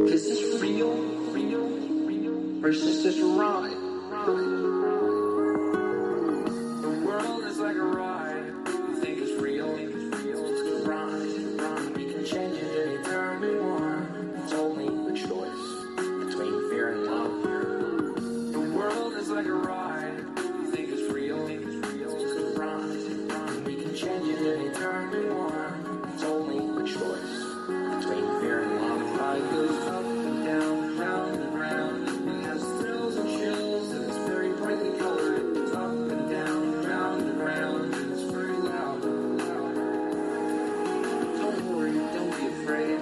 Is this real? Or is this just a ride? The world is like a ride. You think it's real? It's a ride. We can change it anytime we want. It's only a choice between fear and love. The world is like a ride. You think it's real? It's a ride. We can change it anytime we want. It's only a choice between fear and love. Ride goes up and down, round and round. It has thrills and chills, and it's very brightly colored. It's up and down, round and round, and it's very loud. Don't worry, don't be afraid.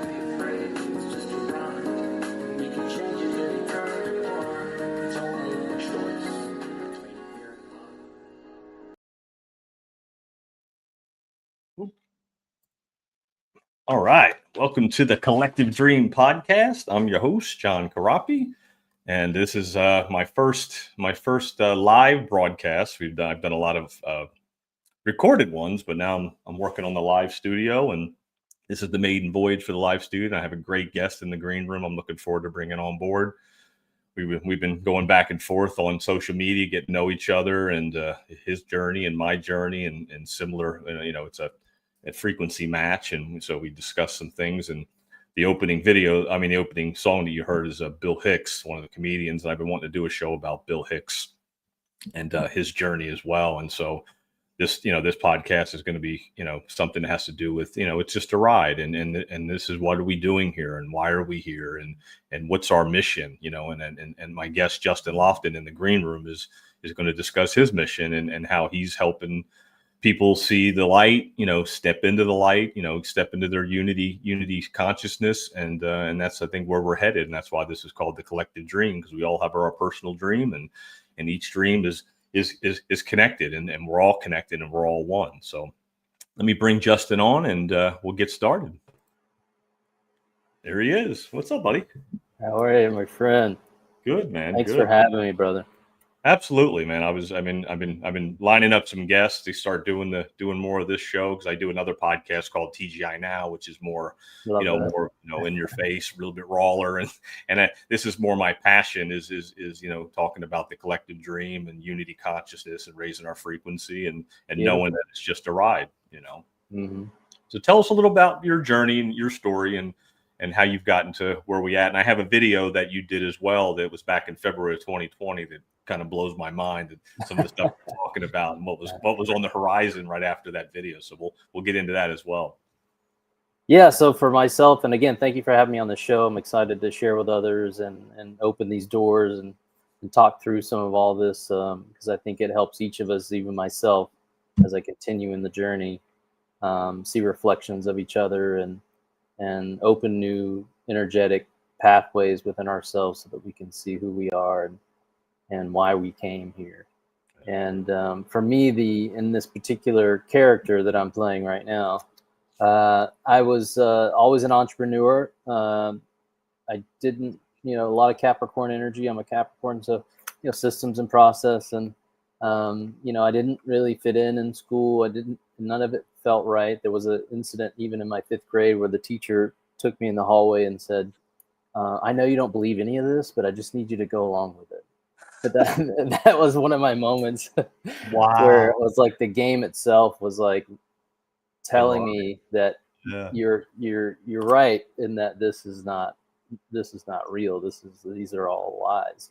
It's just a ride. And we can change it anytime we want. It's only a choice between fear and love. All right. Welcome to the Collective Dream Podcast. I'm your host, John Carapi, and this is my first live broadcast. I've done a lot of recorded ones, but now I'm working on the live studio, and this is the maiden voyage for the live studio. And I have a great guest in the green room. I'm looking forward to bringing on board. We've been going back and forth on social media, getting to know each other, and his journey and my journey, and similar. It's a frequency match, and so we discussed some things. And the opening song that you heard is Bill Hicks, one of the comedians, and I've been wanting to do a show about Bill Hicks and his journey as well. And so this podcast is going to be something that has to do with it's just a ride, and this is, what are we doing here, and why are we here, and what's our mission, and my guest Justin Lofton in the green room is going to discuss his mission and how he's helping people see the light, step into the light, step into their unity consciousness. And that's, I think, where we're headed. And that's why this is called the Collective Dream, because we all have our personal dream, and each dream is connected, and we're all connected, and we're all one. So let me bring Justin on, and we'll get started. There he is. What's up, buddy? How are you, my friend? Good, man. Thanks for having me, brother. Absolutely, man. I've been lining up some guests to start doing more of this show, because I do another podcast called TGI Now, which is more, more in your face, a little bit rawer, and this is more my passion is talking about the collective dream and unity consciousness and raising our frequency and knowing that it's just a ride, Mm-hmm. So tell us a little about your journey and your story and how you've gotten to where we at. And I have a video that you did as well that was back in February of 2020 that kind of blows my mind, and some of the stuff we're talking about and what was on the horizon right after that video. So we'll get into that as well. Yeah. So for myself, and again, thank you for having me on the show. I'm excited to share with others and open these doors and talk through some of all this, because I think it helps each of us, even myself, as I continue in the journey, see reflections of each other and open new energetic pathways within ourselves so that we can see who we are and why we came here. And for me, in this particular character that I'm playing right now, I was always an entrepreneur. I didn't, a lot of Capricorn energy. I'm a Capricorn, so systems and process, and I didn't really fit in school. None of it felt right. There was an incident even in my 5th grade where the teacher took me in the hallway and said, "I know you don't believe any of this, but I just need you to go along with it." But that was one of my moments. Wow. Where it was like the game itself was like telling me that you're right in that this is not real. These are all lies.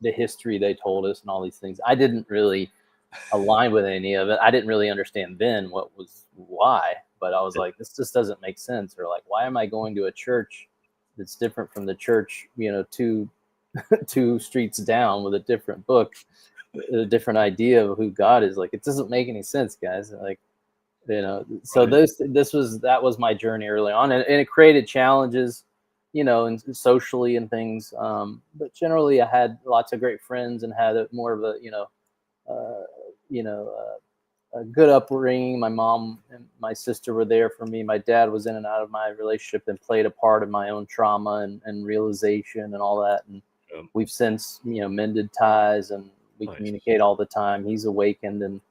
The history they told us and all these things. I didn't really align with any of it. I didn't really understand then why, but I was like, this just doesn't make sense. Or like, why am I going to a church that's different from the church, two streets down with a different book, a different idea of who God is? Like, it doesn't make any sense, guys. Like, so Right. that was my journey early on, and it created challenges, and socially and things. But generally I had lots of great friends and had more of a, a good upbringing. My mom and my sister were there for me. My dad was in and out of my relationship and played a part in my own trauma and realization and all that. And we've since, mended ties, and we communicate all the time. He's awakened and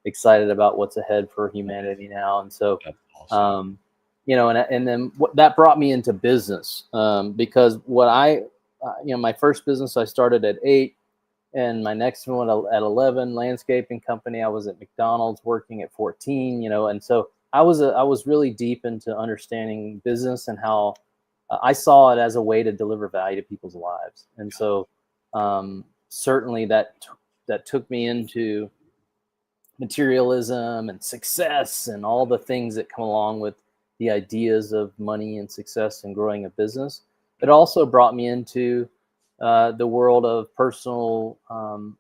excited about what's ahead for humanity now. And so, awesome. and then that brought me into business, because my first business I started at 8, and my next one at 11, landscaping company. I was at McDonald's working at 14, and so I was really deep into understanding business and how I saw it as a way to deliver value to people's lives. And so certainly that took me into materialism and success and all the things that come along with the ideas of money and success and growing a business. It also brought me into the world of personal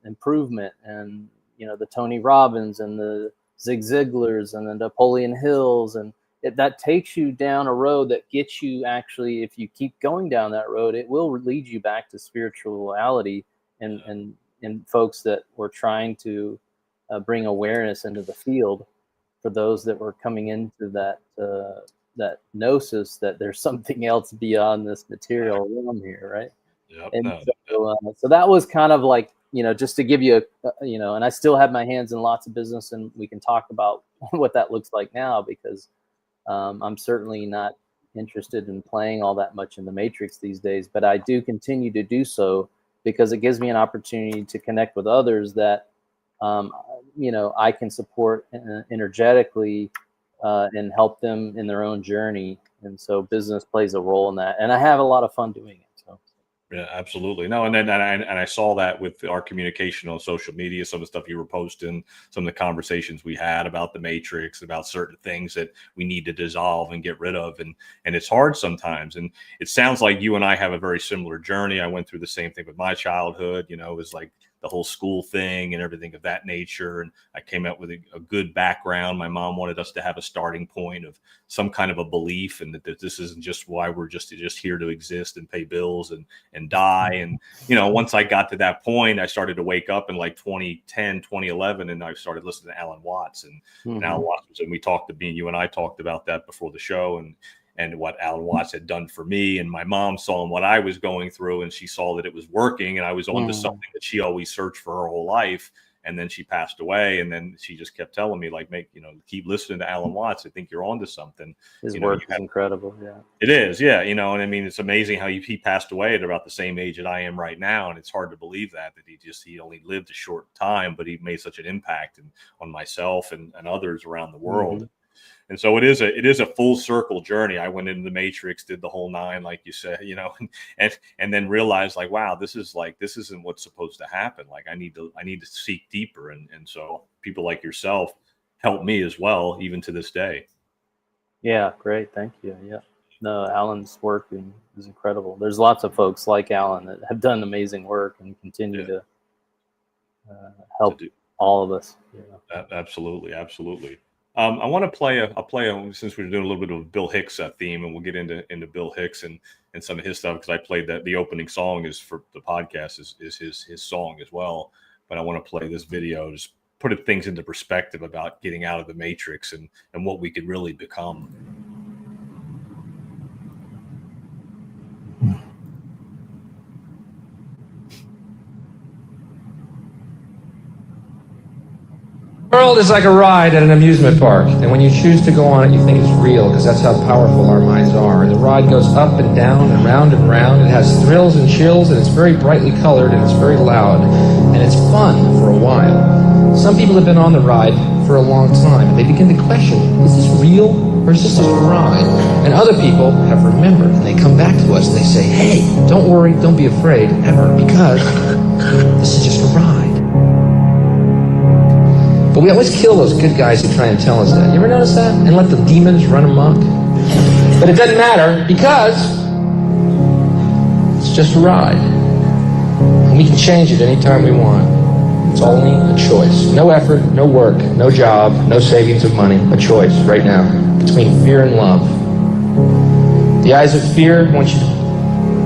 improvement, and the Tony Robbins and the Zig Ziglars and the Napoleon Hills, and that takes you down a road that gets you, actually, if you keep going down that road, it will lead you back to spirituality and folks that were trying to bring awareness into the field for those that were coming into that gnosis that there's something else beyond this material realm here, right? Yep. And so that was kind of like, just to give you and I still have my hands in lots of business, and we can talk about what that looks like now, because I'm certainly not interested in playing all that much in the matrix these days, but I do continue to do so because it gives me an opportunity to connect with others that, I can support energetically and help them in their own journey. And so business plays a role in that, and I have a lot of fun doing it. Yeah, absolutely. No, and I saw that with our communication on social media, some of the stuff you were posting, some of the conversations we had about the matrix, about certain things that we need to dissolve and get rid of. And it's hard sometimes. And it sounds like you and I have a very similar journey. I went through the same thing with my childhood. It was like the whole school thing and everything of that nature. And I came out with a good background. My mom wanted us to have a starting point of some kind of a belief, and that this isn't just why we're just here to exist and pay bills and die. And, once I got to that point, I started to wake up in like 2010, 2011, and I started listening to Alan Watts and Alan Watts. And you and I talked about that before the show, and what Alan Watts had done for me. And my mom saw what I was going through, and she saw that it was working, and I was onto something that she always searched for her whole life. And then she passed away, and then she just kept telling me, like, keep listening to Alan Watts. I think you're onto something. His work is incredible. Yeah, it is. Yeah. And I mean, it's amazing how he passed away at about the same age that I am right now. And it's hard to believe that he only lived a short time, but he made such an impact on myself and others around the world. And so it is a full circle journey. I went into the matrix, did the whole 9, like you said, and then realized, like, wow, this isn't what's supposed to happen. Like, I need to seek deeper. And so people like yourself help me as well, even to this day. Yeah. Great. Thank you. Yeah. No, Alan's work is incredible. There's lots of folks like Alan that have done amazing work and continue to help all of us. Absolutely. Absolutely. I want to play since we're doing a little bit of a Bill Hicks theme, and we'll get into Bill Hicks and some of his stuff, because I played that the opening song is for the podcast is his song as well. But I want to play this video, just put things into perspective about getting out of the matrix and what we could really become. The world is like a ride at an amusement park, and when you choose to go on it, you think it's real, because that's how powerful our minds are. And the ride goes up and down and round and round. It has thrills and chills, and it's very brightly colored, and it's very loud, and it's fun for a while. Some people have been on the ride for a long time, and they begin to question, is this real, or is this just a ride? And other people have remembered, and they come back to us, and they say, hey, don't worry, don't be afraid, ever, because this is just a ride. But we always kill those good guys who try and tell us that. You ever notice that? And let the demons run amok? But it doesn't matter, because it's just a ride. And we can change it anytime we want. It's only a choice. No effort, no work, no job, no savings of money. A choice right now between fear and love. The eyes of fear want you to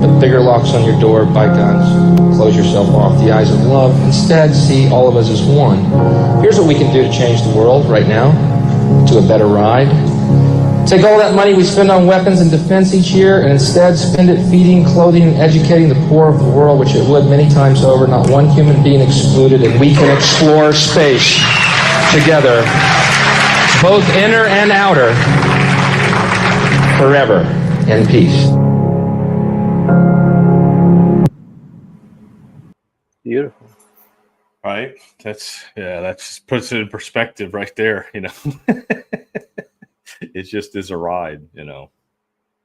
put bigger locks on your door, buy guns, close yourself off. The eyes of love instead see all of us as one. Here's what we can do to change the world right now to a better ride. Take all that money we spend on weapons and defense each year and instead spend it feeding, clothing, and educating the poor of the world, which it would many times over, not one human being excluded, and we can explore space together, both inner and outer. forever in peace. Beautiful. Right. That just puts it in perspective right there. It just is a ride.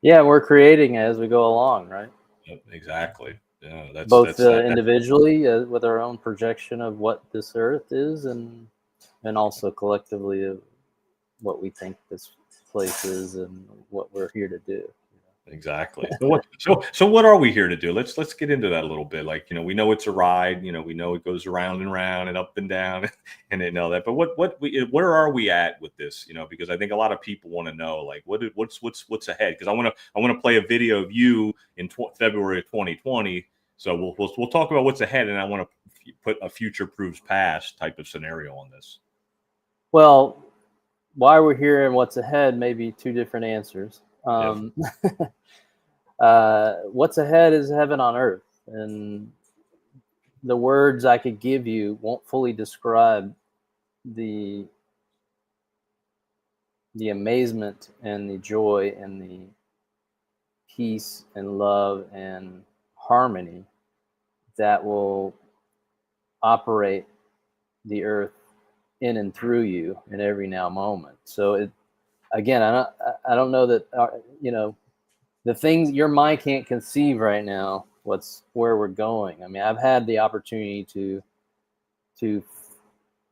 Yeah, we're creating as we go along, right? Yep, exactly. Yeah, Both individually with our own projection of what this earth is, and also collectively of what we think this place is and what we're here to do. Exactly. So what are we here to do? Let's get into that a little bit. Like, we know it's a ride, we know it goes around and round and up and down and that. But where are we at with this? Because I think a lot of people want to know, like, what's ahead? Because I want to play a video of you in February of 2020. So we'll talk about what's ahead, and I want to put a future proves past type of scenario on this. Well, why we're here and what's ahead may be two different answers. What's ahead is heaven on earth, and the words I could give you won't fully describe the amazement and the joy and the peace and love and harmony that will operate the earth in and through you in every now moment. So again, I don't know that the things your mind can't conceive right now, where we're going. I mean, I've had the opportunity to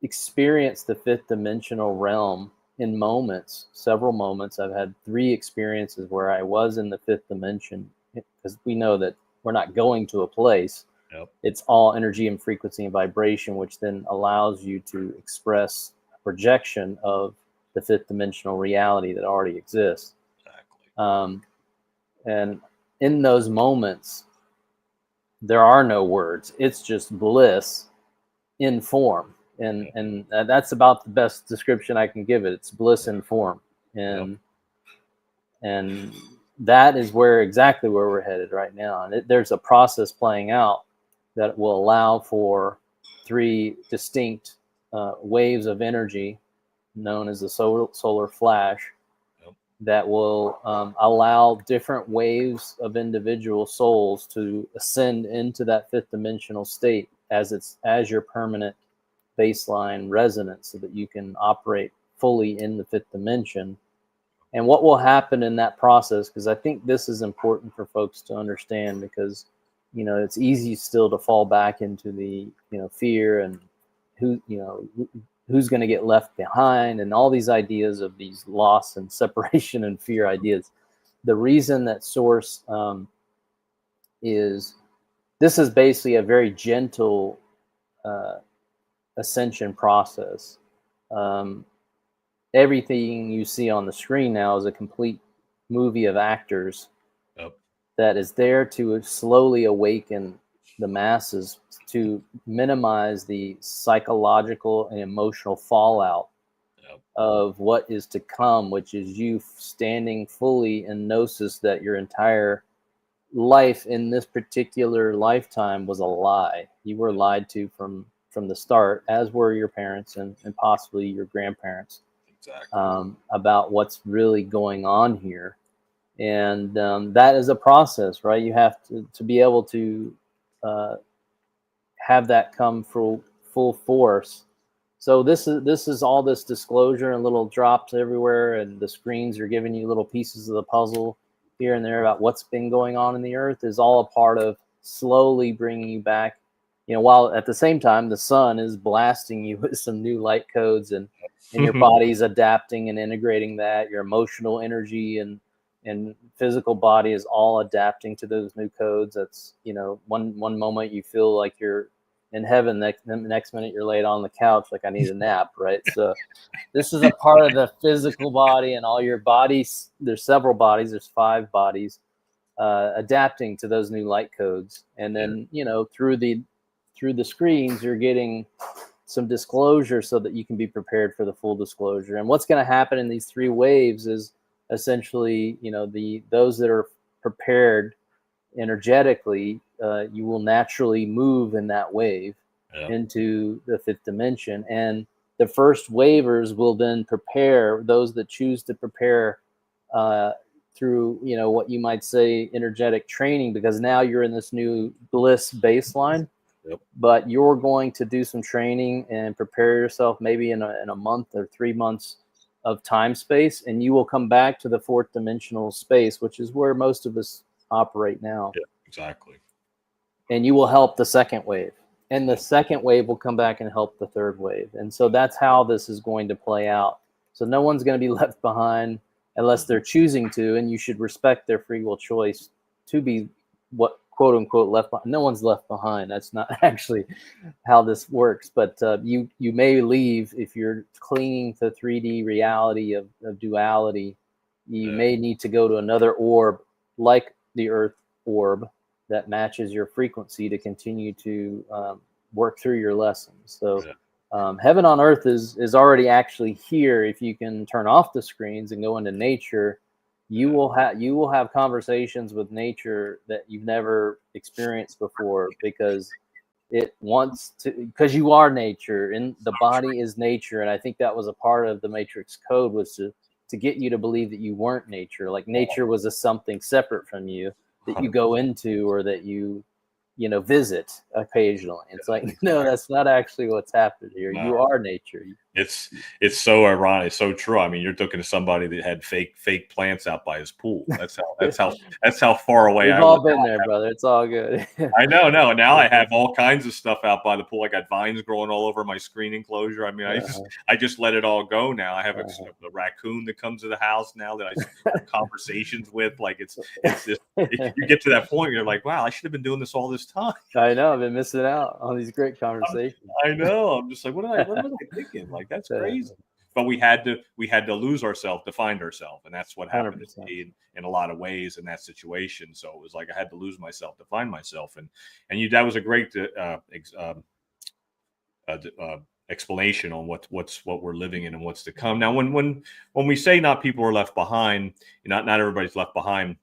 experience the fifth dimensional realm in moments, several moments. I've had 3 experiences where I was in the fifth dimension, because we know that we're not going to a place. Yep. It's all energy and frequency and vibration, which then allows you to express projection of the fifth dimensional reality that already exists. Exactly. And in those moments, there are no words. It's just bliss in form. And that's about the best description I can give it. It's bliss in form. And that is exactly where we're headed right now. And there's a process playing out that will allow for 3 distinct waves of energy known as the solar flash, that will allow different waves of individual souls to ascend into that fifth dimensional state as your permanent baseline resonance, so that you can operate fully in the fifth dimension. And what will happen in that process, because I think this is important for folks to understand, because it's easy still to fall back into the fear and who's going to get left behind and all these ideas of these loss and separation and fear ideas. The reason that Source this is basically a very gentle ascension process. Everything you see on the screen now is a complete movie of actors that is there to slowly awaken the masses, to minimize the psychological and emotional fallout of what is to come, which is you standing fully in gnosis that your entire life in this particular lifetime was a lie. You were lied to from the start, as were your parents and possibly your grandparents. Exactly. About what's really going on here. And that is a process, right? You have to be able to have that come full force. So this is all this disclosure and little drops everywhere, and the screens are giving you little pieces of the puzzle here and there about what's been going on in the earth, is all a part of slowly bringing you back, while at the same time the sun is blasting you with some new light codes, and your body's adapting and integrating that. Your emotional energy and physical body is all adapting to those new codes. That's, one moment you feel like you're in heaven, the next minute you're laid on the couch like I need a nap, right? So this is a part of the physical body, and all your bodies, there's several bodies, there's 5 bodies adapting to those new light codes. And then through the screens you're getting some disclosure so that you can be prepared for the full disclosure. And what's going to happen in these 3 waves is essentially, those that are prepared energetically, you will naturally move in that wave into the 5th dimension. And the first waivers will then prepare those that choose to prepare through, what you might say energetic training, because now you're in this new bliss baseline. Yep. But you're going to do some training and prepare yourself maybe in a month or 3 months of time space, and you will come back to the fourth dimensional space, which is where most of us operate now. Yeah, exactly. And you will help the second wave, and the second wave will come back and help the third wave. And so that's how this is going to play out. So no one's going to be left behind unless they're choosing to, and you should respect their free will choice to be what quote unquote left behind. No one's left behind. That's not actually how this works. But you may leave if you're clinging to 3D reality of duality. You may need to go to another orb like the Earth orb that matches your frequency to continue to work through your lessons. So heaven on earth is already actually here. If you can turn off the screens and go into nature, you will have conversations with nature that you've never experienced before, because it wants to, because you are nature and the body is nature. And I think that was a part of the Matrix code, was to get you to believe that you weren't nature, like nature was a something separate from you that you go into, or that you visit occasionally. It's like, no, that's not actually what's happened here. No. You are nature. It's so ironic. It's so true. I mean, you're talking to somebody that had fake plants out by his pool. That's how far away We've all been there, brother. It's all good. I know. No, now I have all kinds of stuff out by the pool. I got vines growing all over my screen enclosure. I mean, I just let it all go now. I have a raccoon that comes to the house now that I have conversations with. Like it's just, you get to that point, you're like, wow, I should have been doing this all this time. I know. I've been missing out on these great conversations. I know. I'm just like, what am I thinking? Like, that's crazy. But we had to lose ourselves to find ourselves, and that's what happened to me in a lot of ways in that situation. So it was like I had to lose myself to find myself, and that was a great explanation on what we're living in and what's to come. Now, when we say not people are left behind, not everybody's left behind.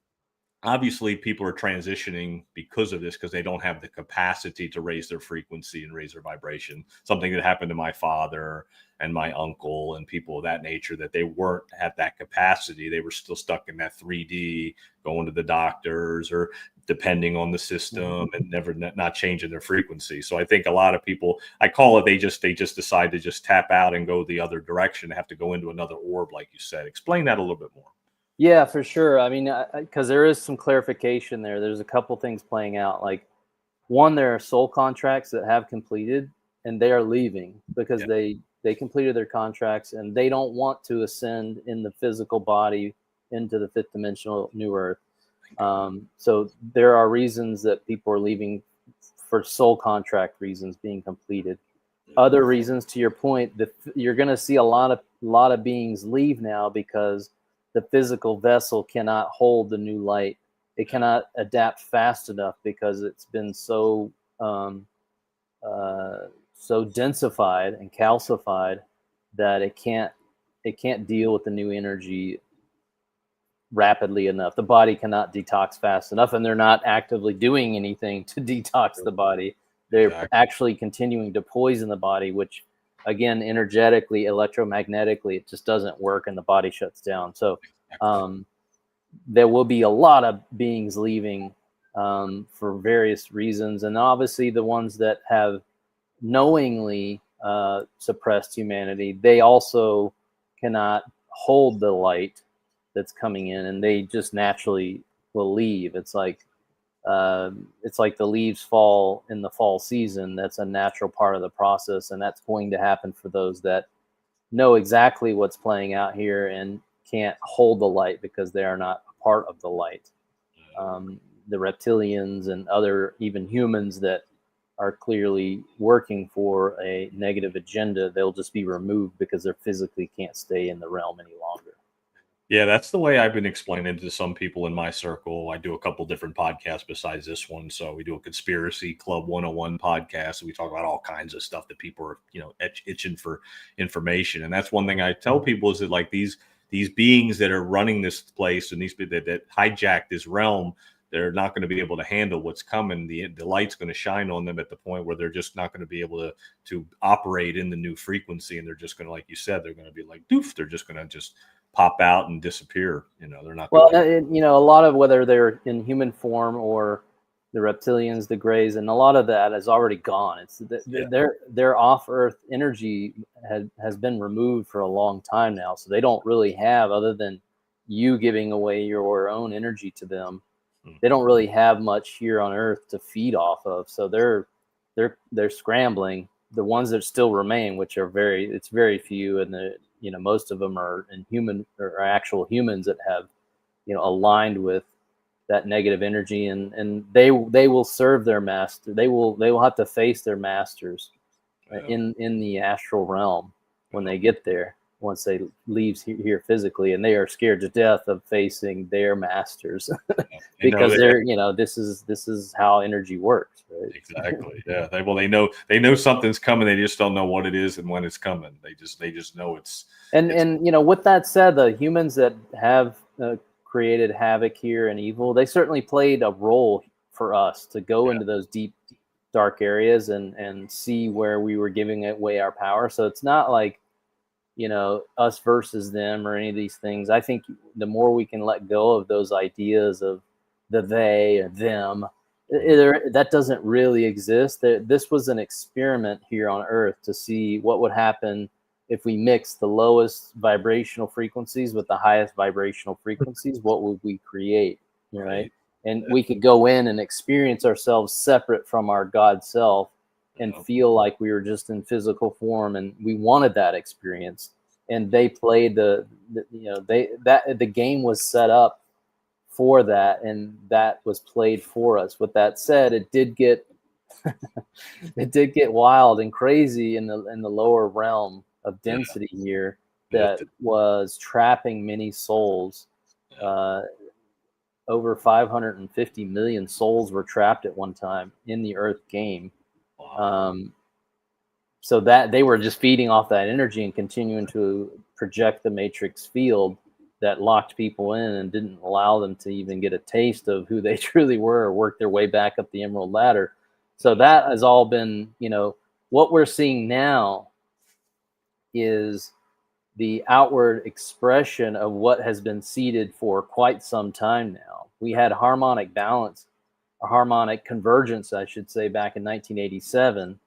Obviously, people are transitioning because of this, because they don't have the capacity to raise their frequency and raise their vibration. Something that happened to my father and my uncle and people of that nature, that they weren't at that capacity. They were still stuck in that 3D, going to the doctors or depending on the system and not changing their frequency. So I think a lot of people, I call it, they just decide to just tap out and go the other direction. They have to go into another orb, like you said. Explain that a little bit more. Yeah, for sure. I mean, because there is some clarification there. There's a couple things playing out. Like, one, there are soul contracts that have completed, and they are leaving because they completed their contracts, and they don't want to ascend in the physical body into the fifth dimensional new earth. So there are reasons that people are leaving for soul contract reasons being completed. Other reasons, to your point, that you're going to see a lot of beings leave now because the physical vessel cannot hold the new light. It cannot adapt fast enough because it's been so densified and calcified that it can't deal with the new energy rapidly enough. The body cannot detox fast enough, and they're not actively doing anything to detox the body. They're actually continuing to poison the body, which, again, energetically, electromagnetically, it just doesn't work, and the body shuts down. So there will be a lot of beings leaving for various reasons, and obviously the ones that have knowingly suppressed humanity, they also cannot hold the light that's coming in, and they just naturally will leave. It's like the leaves fall in the fall season. That's a natural part of the process, and that's going to happen for those that know exactly what's playing out here and can't hold the light because they are not a part of the light. The reptilians and other even humans that are clearly working for a negative agenda, they'll just be removed because they physically can't stay in the realm any longer. Yeah, that's the way I've been explaining to some people in my circle. I do a couple different podcasts besides this one. So we do a Conspiracy Club 101 podcast. And we talk about all kinds of stuff that people are, itching for information. And that's one thing I tell people is that, like, these beings that are running this place and these that hijack this realm, they're not going to be able to handle what's coming. The light's going to shine on them at the point where they're just not going to be able to operate in the new frequency. And they're just going to, like you said, they're going to be like, doof. They're just going to pop out and disappear. They're not. Well, a lot of whether they're in human form or the reptilians, the Greys, and a lot of that is already gone. It's their off Earth energy has been removed for a long time now, so they don't really have, other than you giving away your own energy to them. They don't really have much here on Earth to feed off of, so they're scrambling. The ones that still remain, which are very few, and most of them are in human or actual humans that have aligned with that negative energy, and they will serve their master. They will have to face their masters in the astral realm when they get there, once they leave here physically, and they are scared to death of facing their masters because this is how energy works, right? Exactly. Yeah. They know something's coming. They just don't know what it is and when it's coming. They just know it's. And with that said, the humans that have created havoc here and evil, they certainly played a role for us to go into those deep, dark areas and see where we were giving away our power. So it's not like, us versus them or any of these things. I think the more we can let go of those ideas of the they or them, that doesn't really exist. This was an experiment here on Earth to see what would happen if we mix the lowest vibrational frequencies with the highest vibrational frequencies. What would we create, right? And we could go in and experience ourselves separate from our God self and feel like we were just in physical form, and we wanted that experience. And they played the game was set up for that, and that was played for us. With that said, it did get wild and crazy in the lower realm of density here that was trapping many souls. Over 550 million souls were trapped at one time in the Earth game. So that they were just feeding off that energy and continuing to project the matrix field that locked people in and didn't allow them to even get a taste of who they truly were or work their way back up the emerald ladder. So that has all been, what we're seeing now is the outward expression of what has been seeded for quite some time now. We had harmonic balance, or harmonic convergence, I should say, back in 1987.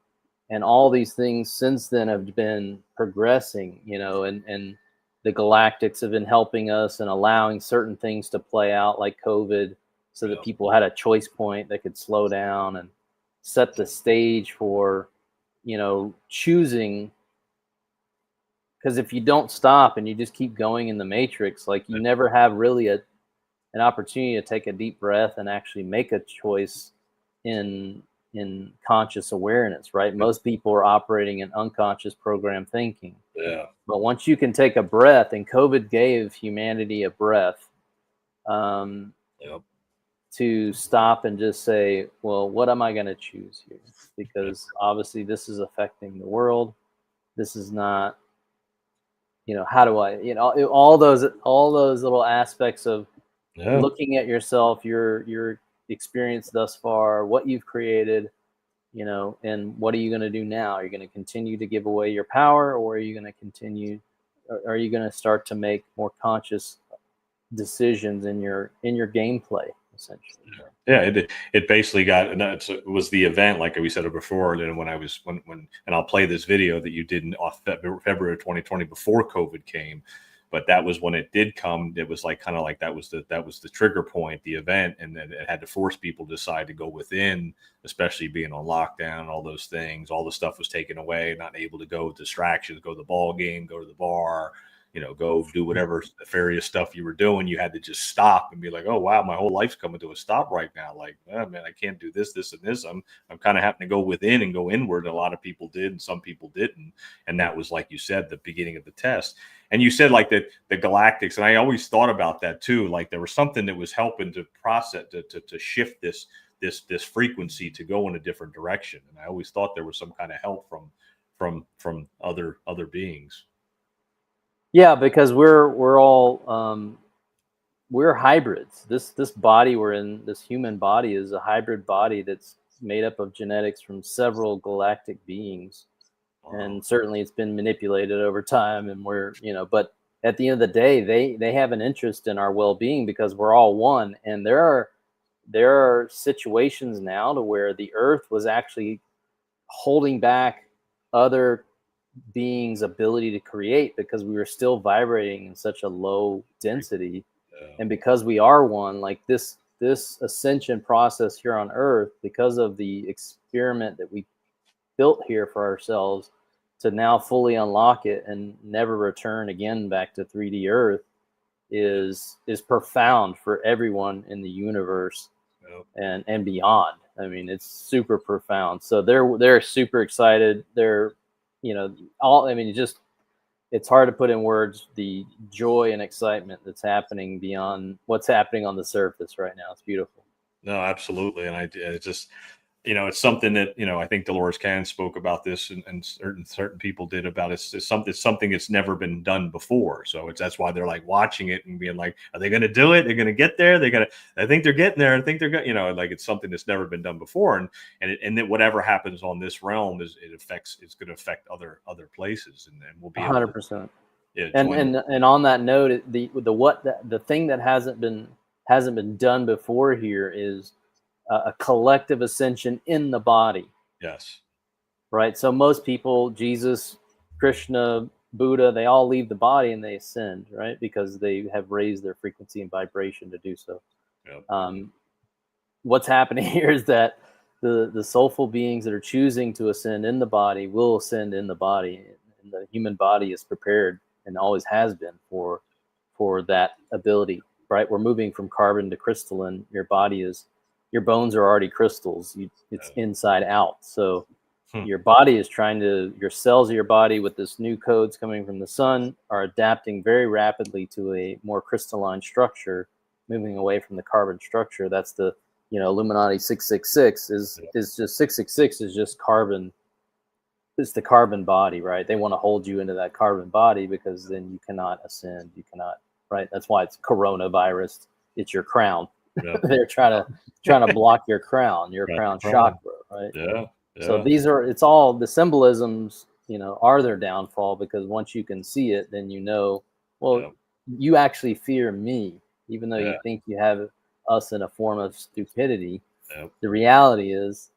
And all these things since then have been progressing, and the galactics have been helping us and allowing certain things to play out, like COVID, so that people had a choice point that could slow down and set the stage for, choosing. Because if you don't stop and you just keep going in the matrix, like, you never have really an opportunity to take a deep breath and actually make a choice in conscious awareness, right? Most people are operating in unconscious program thinking. Yeah. But once you can take a breath, and COVID gave humanity a breath to stop and just say, well, what am I going to choose here? Because obviously this is affecting the world. This is not, how do I, all those little aspects of looking at yourself, your experience thus far, what you've created, and what are you going to do now? Are you going to continue to give away your power, or are you going to start to make more conscious decisions in your gameplay, essentially? Yeah, it basically it was the event, like we said before, and when I'll play this video that you did in February 2020 before COVID came. But that was when it did come. It was like kind of like that was the trigger point, the event, and then it had to force people to decide to go within, especially being on lockdown, all those things. All the stuff was taken away, not able to go, distractions, go to the ball game, go to the bar, go do whatever nefarious stuff you were doing. You had to just stop and be like, oh wow, my whole life's coming to a stop right now. Like, oh man, I can't do this, and this. I'm kind of having to go within and go inward. A lot of people did, and some people didn't. And that was, like you said, the beginning of the test. And you said like the galactics, and I always thought about that too. Like there was something that was helping to process to shift this frequency to go in a different direction. And I always thought there was some kind of help from other beings. Yeah, because we're all we're hybrids. This body we're in, this human body, is a hybrid body that's made up of genetics from several galactic beings. And certainly it's been manipulated over time, and we're, but at the end of the day, they have an interest in our well-being because we're all one. And there are situations now to where the earth was actually holding back other beings' ability to create because we were still vibrating in such a low density. And because we are one, like this ascension process here on earth, because of the experiment that we built here for ourselves to now fully unlock it and never return again back to 3D earth is profound for everyone in the universe and beyond. I mean, it's super profound. So they're super excited. They're, it's hard to put in words the joy and excitement that's happening beyond what's happening on the surface right now. It's beautiful. No, absolutely. And it's just, it's something that, I think Dolores Cannon spoke about this and certain people did about it. It's something that's never been done before. So that's why they're like watching it and being like, are they going to do it? They're going to get there. I think they're getting there. I think they're going, like it's something that's never been done before. And that whatever happens on this realm it's going to affect other places. And we'll be 100%. And on that note, the thing that hasn't been done before here is a collective ascension in the body. Yes. Right. So most people, Jesus, Krishna, Buddha, they all leave the body and they ascend, right? Because they have raised their frequency and vibration to do so. Yep. What's happening here is that the soulful beings that are choosing to ascend in the body will ascend in the body. And the human body is prepared and always has been for that ability, right? We're moving from carbon to crystalline. Your bones are already crystals. It's inside out. So your body is your cells of your body with this new codes coming from the sun are adapting very rapidly to a more crystalline structure, moving away from the carbon structure. That's the, Illuminati 666 is just 666 is just carbon. It's the carbon body, right? They want to hold you into that carbon body because then you cannot ascend. You cannot, right? That's why it's coronavirus. It's your crown. Yeah. They're trying to block your crown chakra, right? Yeah. So it's all the symbolisms, are their downfall because once you can see it, then you actually fear me, even though you think you have us in a form of stupidity. Yeah. The reality is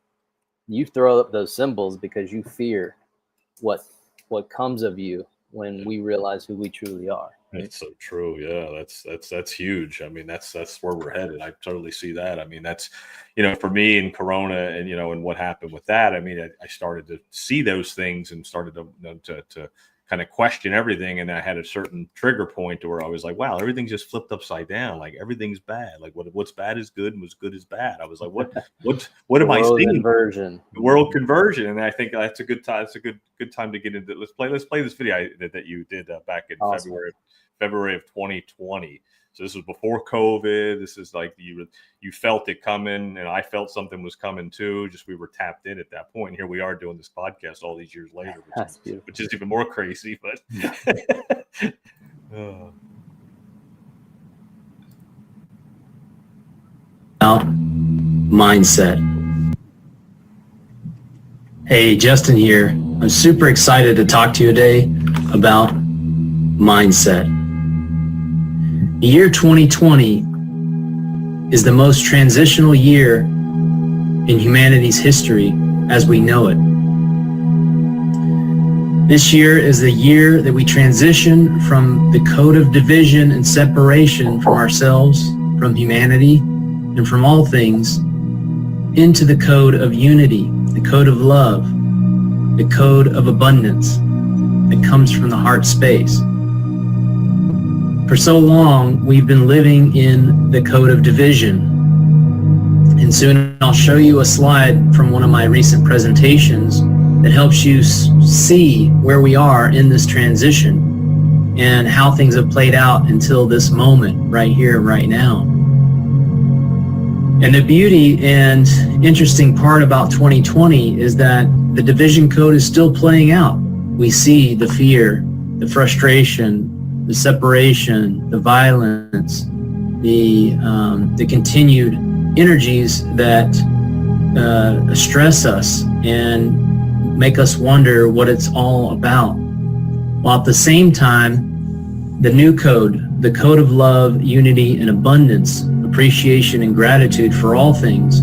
you throw up those symbols because you fear what comes of you when we realize who we truly are. It's so true. Yeah, that's huge. I mean, that's where we're headed. I totally see that. I mean, that's, for me in Corona and, and what happened with that, I mean, I started to see those things and started to kind of question everything. And I had a certain trigger point where I was like, wow, everything's just flipped upside down. Like everything's bad. Like what's bad is good and what's good is bad. I was like, what am I seeing? Conversion. The world conversion. And I think that's a good time. It's a good time to get into. Let's play this video that you did back in awesome. February of 2020. So this was before COVID. This is like you felt it coming, and I felt something was coming too. Just we were tapped in at that point. And here we are doing this podcast all these years later, which is even more crazy. But mindset. Hey, Justin here. I'm super excited to talk to you today about mindset. The year 2020 is the most transitional year in humanity's history as we know it. This year is the year that we transition from the code of division and separation from ourselves, from humanity, and from all things into the code of unity, the code of love, the code of abundance that comes from the heart space. For so long, we've been living in the code of division. And soon I'll show you a slide from one of my recent presentations that helps you see where we are in this transition and how things have played out until this moment right here, right now. And the beauty and interesting part about 2020 is that the division code is still playing out. We see the fear, the frustration, the separation, the violence, the continued energies that stress us and make us wonder what it's all about. While at the same time, the new code, the code of love, unity, and abundance, appreciation and gratitude for all things,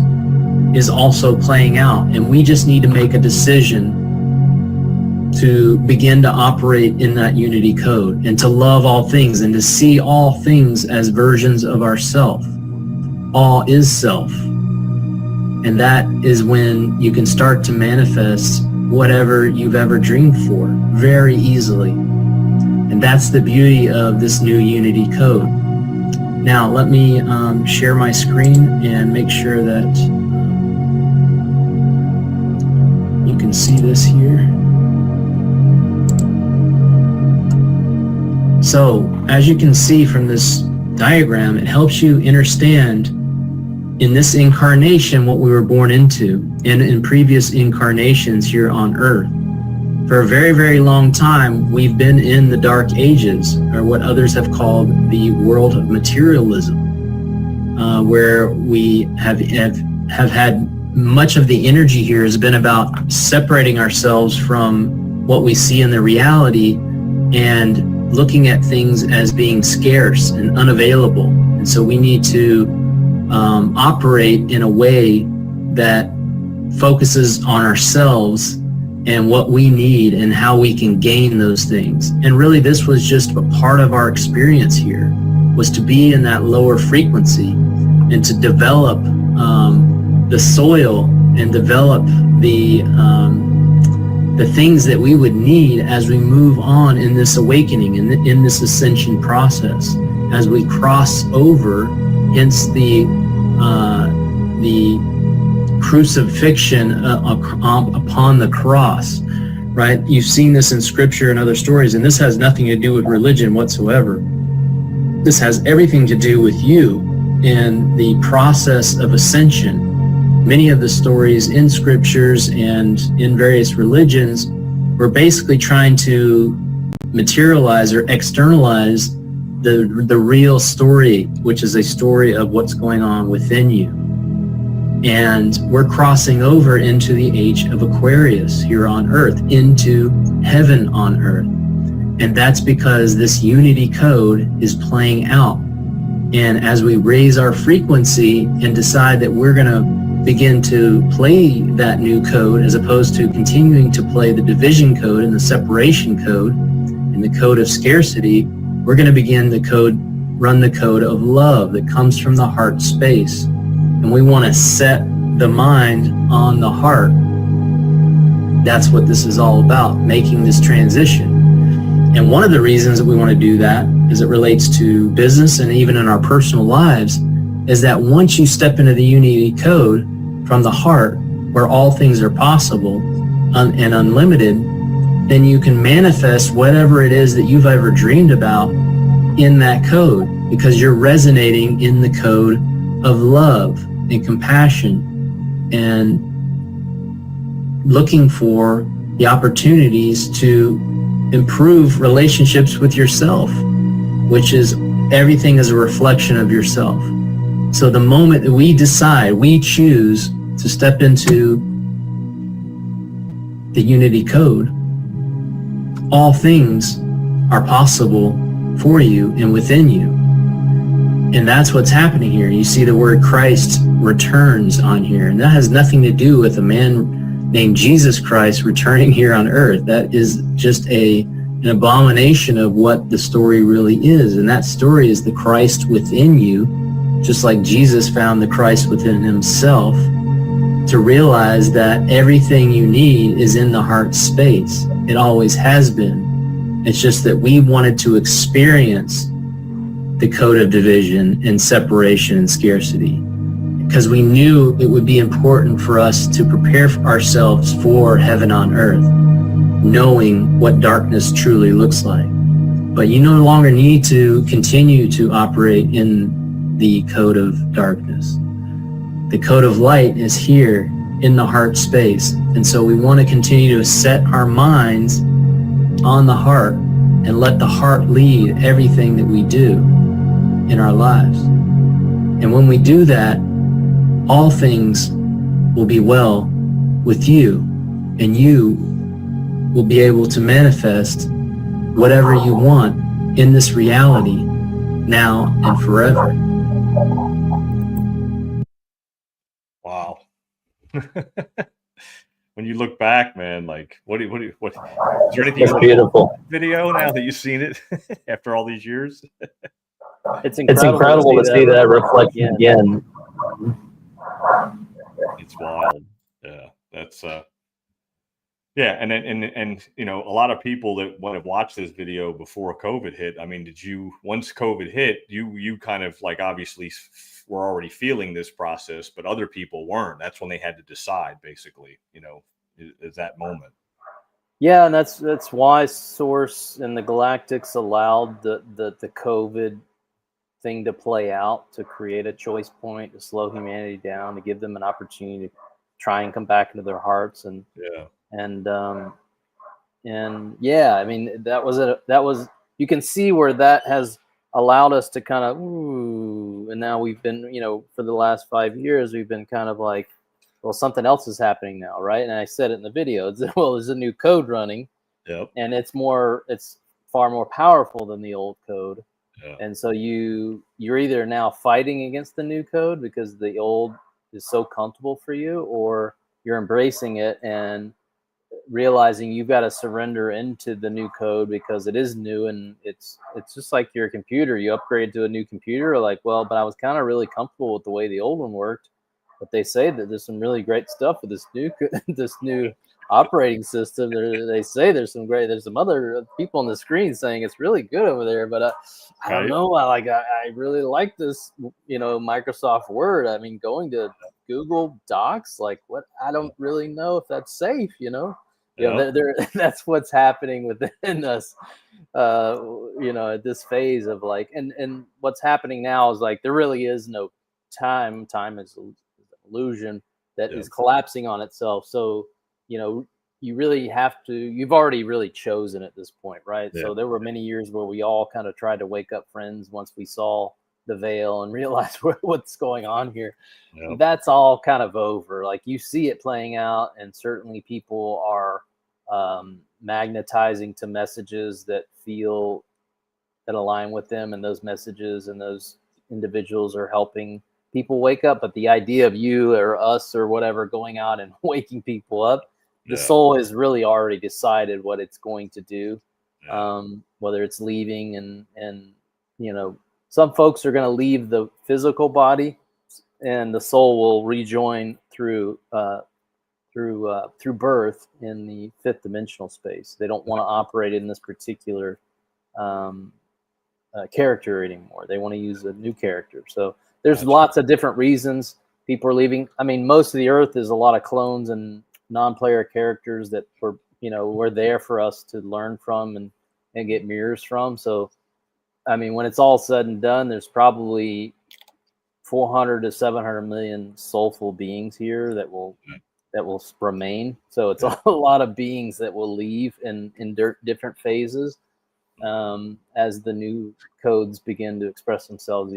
is also playing out. And we just need to make a decision to begin to operate in that unity code and to love all things and to see all things as versions of ourself. All is self. And that is when you can start to manifest whatever you've ever dreamed for very easily. And that's the beauty of this new unity code. Now, let me share my screen and make sure that you can see this here. So, as you can see from this diagram, it helps you understand in this incarnation what we were born into and in previous incarnations here on Earth. For a very, very long time, we've been in the dark ages, or what others have called the world of materialism, where we have had much of the energy here has been about separating ourselves from what we see in the reality and looking at things as being scarce and unavailable. And so we need to operate in a way that focuses on ourselves and what we need and how we can gain those things. And really, this was just a part of our experience here, was to be in that lower frequency and to develop the soil and develop the things that we would need as we move on in this awakening and in this ascension process, as we cross over, hence the crucifixion upon the cross, right? You've seen this in scripture and other stories, and this has nothing to do with religion whatsoever. This has everything to do with you in the process of ascension. Many of the stories in scriptures and in various religions were basically trying to materialize or externalize the real story, which is a story of what's going on within you. And we're crossing over into the age of Aquarius here on Earth, into heaven on Earth. And that's because this unity code is playing out. And as we raise our frequency and decide that we're going to begin to play that new code, as opposed to continuing to play the division code and the separation code and the code of scarcity, we're going to begin run the code of love that comes from the heart space. And we want to set the mind on the heart. That's what this is all about, making this transition. And one of the reasons that we want to do that, as it relates to business and even in our personal lives, is that once you step into the unity code from the heart, where all things are possible and unlimited, then you can manifest whatever it is that you've ever dreamed about in that code, because you're resonating in the code of love and compassion and looking for the opportunities to improve relationships with yourself, which is everything is a reflection of yourself. So the moment that we decide, we choose to step into the unity code, all things are possible for you and within you. And that's what's happening here. You see the word Christ returns on here, and that has nothing to do with a man named Jesus Christ returning here on earth. That is just an abomination of what the story really is. And that story is the Christ within you, just like Jesus found the Christ within himself, to realize that everything you need is in the heart space. It always has been. It's just that we wanted to experience the code of division and separation and scarcity, because we knew it would be important for us to prepare ourselves for heaven on earth, knowing what darkness truly looks like. But you no longer need to continue to operate in the code of darkness. The code of light is here in the heart space. And so we want to continue to set our minds on the heart and let the heart lead everything that we do in our lives. And when we do that, all things will be well with you, and you will be able to manifest whatever you want in this reality now and forever. Wow. When you look back, man, like what is there anything It's beautiful. video now that you've seen it after all these years? It's It's incredible to see that reflection again. It's wild. Yeah, that's yeah, and you know, a lot of people that would have watched this video before COVID hit. I mean, did you, once COVID hit, you kind of like obviously were already feeling this process, but other people weren't. That's when they had to decide, basically, you know, is that moment. Yeah, and that's why Source and the Galactics allowed the COVID thing to play out, to create a choice point, to slow humanity down, to give them an opportunity to try and come back into their hearts. And yeah, I mean, that was you can see where that has allowed us to kind of and now we've been, you know, for the last 5 years we've been kind of like, well, something else is happening now, right? And I said it in the video. Well, there's a new code running, and it's far more powerful than the old code. And so you're either now fighting against the new code because the old is so comfortable for you, or you're embracing it and realizing you've got to surrender into the new code because it is new. And it's just like your computer. You upgrade to a new computer, like, well, but I was kind of really comfortable with the way the old one worked. But they say that there's some really great stuff with this new operating system. They say there's some other people on the screen saying it's really good over there, but I don't know. I really like this, you know, Microsoft Word. I mean, going to Google Docs, like, what? I don't really know if that's safe, you know. You know, that's what's happening within us, you know, at this phase of like, and what's happening now is like there really is no time. Time is illusion that is collapsing on itself. So, you know, you really have to, you've already really chosen at this point, right? So there were many years where we all kind of tried to wake up friends once we saw the veil and realized what's going on here. That's all kind of over. Like, you see it playing out, and certainly people are magnetizing to messages that align with them, and those messages and those individuals are helping people wake up. But the idea of you or us or whatever going out and waking people up, the soul has really already decided what it's going to do, whether it's leaving and you know, some folks are going to leave the physical body, and the soul will rejoin through birth in the fifth dimensional space. They don't want to operate in this particular character anymore. They want to use a new character. So there's lots of different reasons people are leaving. I mean, most of the earth is a lot of clones and non-player characters that were there for us to learn from and get mirrors from. So, I mean, when it's all said and done, there's probably 400 to 700 million soulful beings here that will remain. So it's a lot of beings that will leave in different phases as the new codes begin to express themselves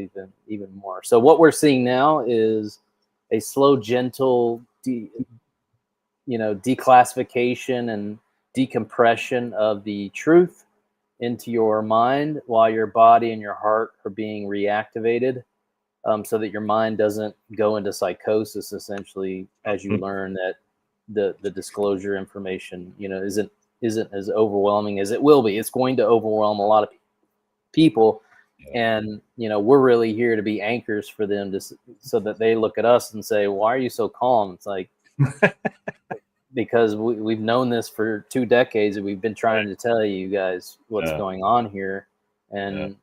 even more. So what we're seeing now is a slow, gentle, declassification and decompression of the truth into your mind, while your body and your heart are being reactivated, so that your mind doesn't go into psychosis, essentially, as you learn that the disclosure information, isn't as overwhelming as it will be. It's going to overwhelm a lot of people. And, we're really here to be anchors for them, so that they look at us and say, why are you so calm? It's like, because we've known this for 2 decades, and we've been trying to tell you guys what's going on here. And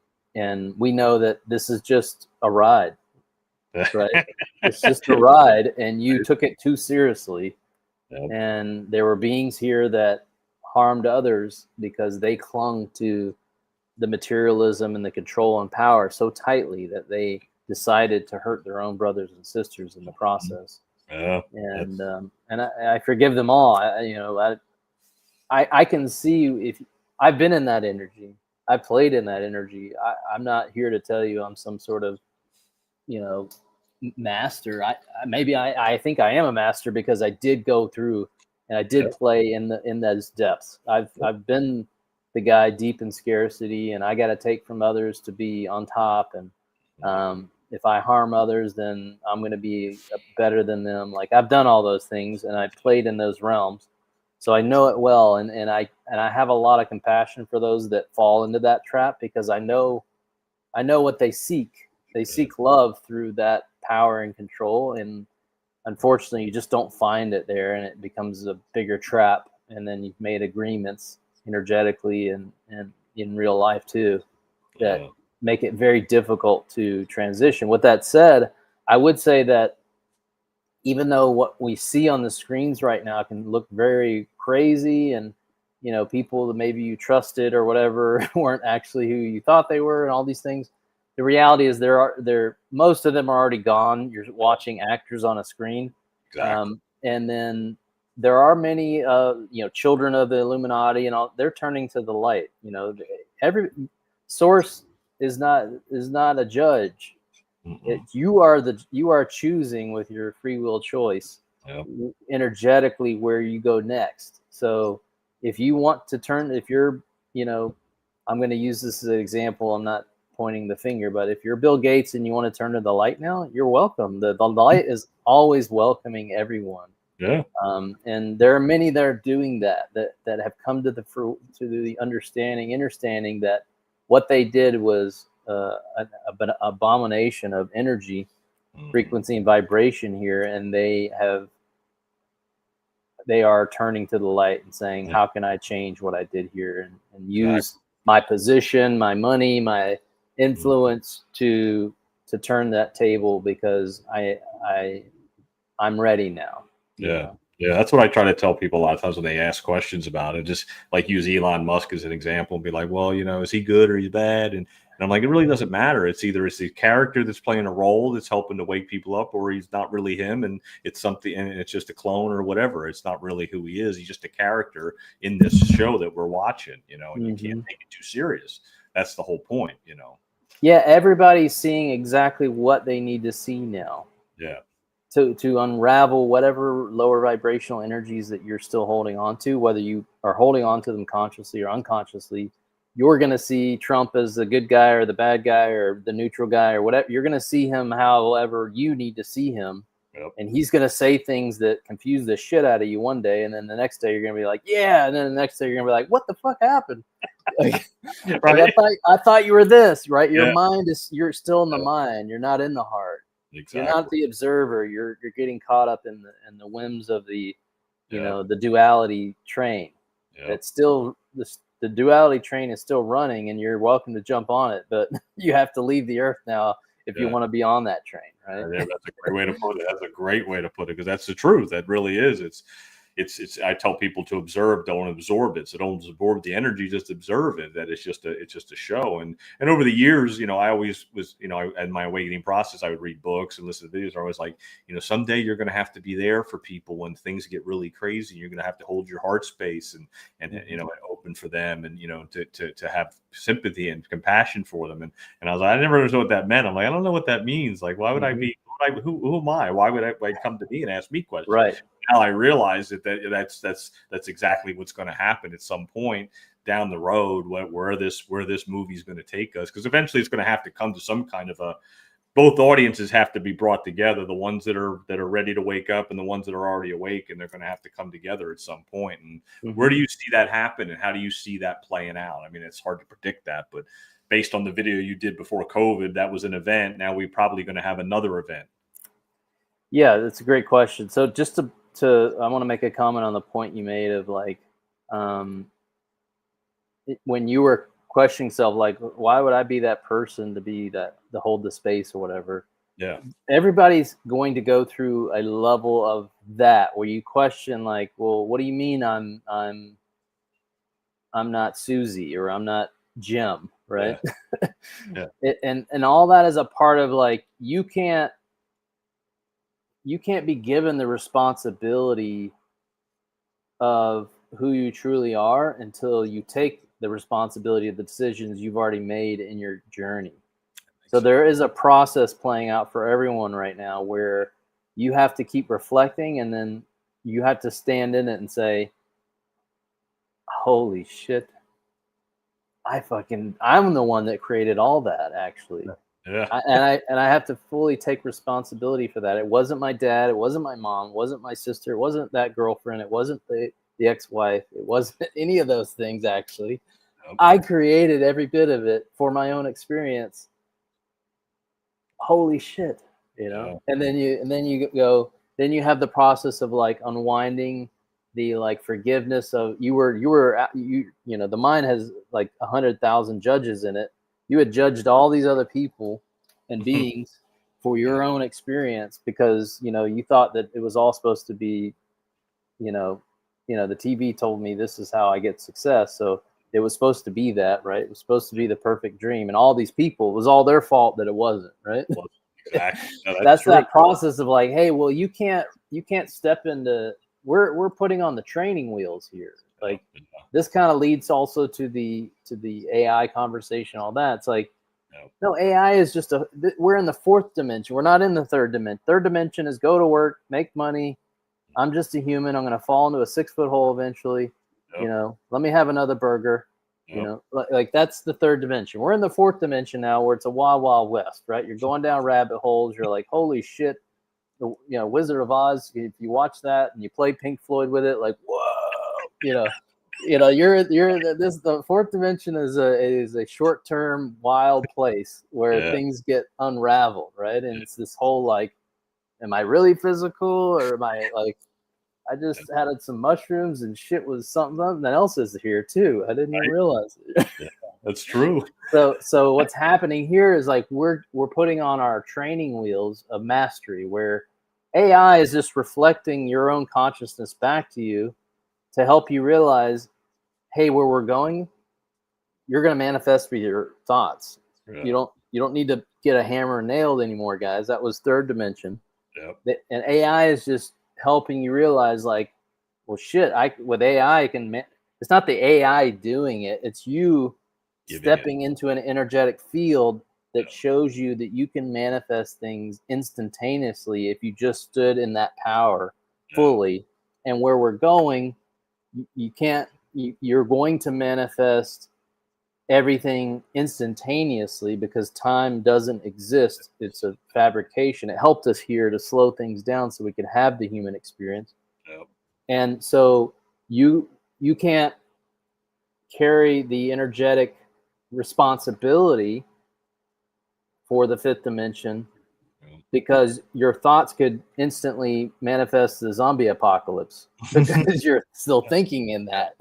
we know that this is just a ride, right? It's just a ride, and you took it too seriously. And there were beings here that harmed others because they clung to the materialism and the control and power so tightly that they decided to hurt their own brothers and sisters in the process. And I forgive them all. I can see, if I've been in that energy, I played in that energy. I'm not here to tell you I'm some sort of, master. I think I am a master because I did go through and I did play in those depths. I've been the guy deep in scarcity, and I got to take from others to be on top. And if I harm others, then I'm going to be better than them. Like, I've done all those things, and I played in those realms, so I know it well. And I have a lot of compassion for those that fall into that trap, because I know what they seek. They seek love through that power and control, and unfortunately, you just don't find it there, and it becomes a bigger trap. And then you've made agreements energetically and in real life too that make it very difficult to transition. With that said, I would say that even though what we see on the screens right now can look very crazy, and people that maybe you trusted or whatever weren't actually who you thought they were, and all these things, the reality is most of them are already gone. You're watching actors on a screen. Exactly. And then there are many children of the Illuminati and all. They're turning to the light. Every source is not a judge. You are choosing with your free will choice energetically where you go next. So if you want to turn, if you're, I'm going to use this as an example. I'm not pointing the finger, but if you're Bill Gates and you want to turn to the light now, you're welcome. The light is always welcoming everyone. Yeah. And there are many that are doing that have come to the understanding that what they did was an abomination of energy, frequency, and vibration here, and they are turning to the light and saying, how can I change what I did here, and use my position, my money, my influence to turn that table, because I'm ready now. Yeah. Yeah, that's what I try to tell people a lot of times when they ask questions about it. Just like use Elon Musk as an example and be like, well, is he good or he's bad? And I'm like, it really doesn't matter. It's either it's the character that's playing a role that's helping to wake people up, or he's not really him, and it's something, and it's just a clone or whatever. It's not really who he is. He's just a character in this show that we're watching, and you can't take it too serious. That's the whole point, Yeah, everybody's seeing exactly what they need to see now. Yeah. To unravel whatever lower vibrational energies that you're still holding on to, whether you are holding on to them consciously or unconsciously. You're going to see Trump as the good guy or the bad guy or the neutral guy or whatever. You're going to see him however you need to see him. Yep. And he's going to say things that confuse the shit out of you one day. And then the next day you're going to be like, yeah. And then the next day you're going to be like, what the fuck happened? Right. I thought you were this, right? Your Yeah. mind you're still in the mind. You're not in the heart. Exactly. You're not the observer. You're getting caught up in the whims of the the duality train. Yep. It's still the duality train is still running, and you're welcome to jump on it, but you have to leave the earth now if you want to be on that train, right? Yeah, that's a great way to put it. That's a great way to put it, because that's the truth. That really is. It's I tell people to observe, don't absorb it. So don't absorb the energy, just observe it. That it's just a show. And over the years, I always was, in my awakening process, I would read books and listen to videos. I was like, someday you're going to have to be there for people when things get really crazy. You're going to have to hold your heart space and open for them, and to have sympathy and compassion for them. And I was like, I never understood what that meant. I'm like, I don't know what that means. Like, why would I be? Who am I? Why would I come to me and ask me questions? Right. Now I realize that's exactly what's going to happen at some point down the road, where this movie is going to take us, because eventually it's going to have to come to some kind of both audiences have to be brought together, the ones that are ready to wake up and the ones that are already awake, and they're going to have to come together at some point. And where do you see that happen, and how do you see that playing out? I mean, it's hard to predict that, but based on the video you did before COVID, that was an event. Now we're probably going to have another event. Yeah, that's a great question. So just to I want to make a comment on the point you made of like, when you were questioning yourself, like, why would I be that person to hold the space or whatever? Yeah. Everybody's going to go through a level of that where you question, like, well, what do you mean I'm not Susie, or I'm not Jim, right? Yeah. And all that is a part of, like, you can't be given the responsibility of who you truly are until you take the responsibility of the decisions you've already made in your journey. So there is a process playing out for everyone right now where you have to keep reflecting, and then you have to stand in it and say, holy shit, I'm the one that created all that, actually. Yeah. And I have to fully take responsibility for that. It wasn't my dad, it wasn't my mom, it wasn't my sister, it wasn't that girlfriend, it wasn't the ex-wife, it wasn't any of those things, actually. Yep. I created every bit of it for my own experience. Holy shit, Yeah. And then you have the process of like unwinding the like forgiveness of the mind has like 100,000 judges in it. You had judged all these other people and beings for your own experience because you thought that it was all supposed to be, the TV told me this is how I get success, so it was supposed to be that, right? It was supposed to be the perfect dream, and all these people, it was all their fault that it wasn't, right? Well, exactly. No, That's true. that process of like, hey, well, you can't step into. We're putting on the training wheels here. Like this kind of leads also to the AI conversation, all that. It's like, no, AI is just we're in the fourth dimension. We're not in the third dimension. Third dimension is go to work, make money. I'm just a human. I'm going to fall into a 6-foot hole eventually. Let me have another burger. Like that's the third dimension. We're in the fourth dimension now, where it's a wild, wild west, right? You're going down rabbit holes. You're like, holy shit. Wizard of Oz. If you watch that and you play Pink Floyd with it, like, whoa, the fourth dimension is a short-term wild place where things get unraveled, right? And it's this whole like, am I really physical, or am I like, I just had some mushrooms and shit was something else is here too. I didn't even realize it. Yeah, that's true. So what's happening here is like we're putting on our training wheels of mastery, where AI is just reflecting your own consciousness back to you to help you realize, hey, where we're going, you're going to manifest with your thoughts. Yeah. You don't need to get a hammer nailed anymore, guys. That was third dimension. Yep. And AI is just helping you realize, like, well, shit, with AI, it's not the AI doing it. It's you stepping into an energetic field that shows you that you can manifest things instantaneously if you just stood in that power fully. And where we're going, you're going to manifest everything instantaneously because time doesn't exist. It's a fabrication. It helped us here to slow things down so we could have the human experience. Yep. And so you can't carry the energetic responsibility for the fifth dimension because your thoughts could instantly manifest the zombie apocalypse because you're still thinking in that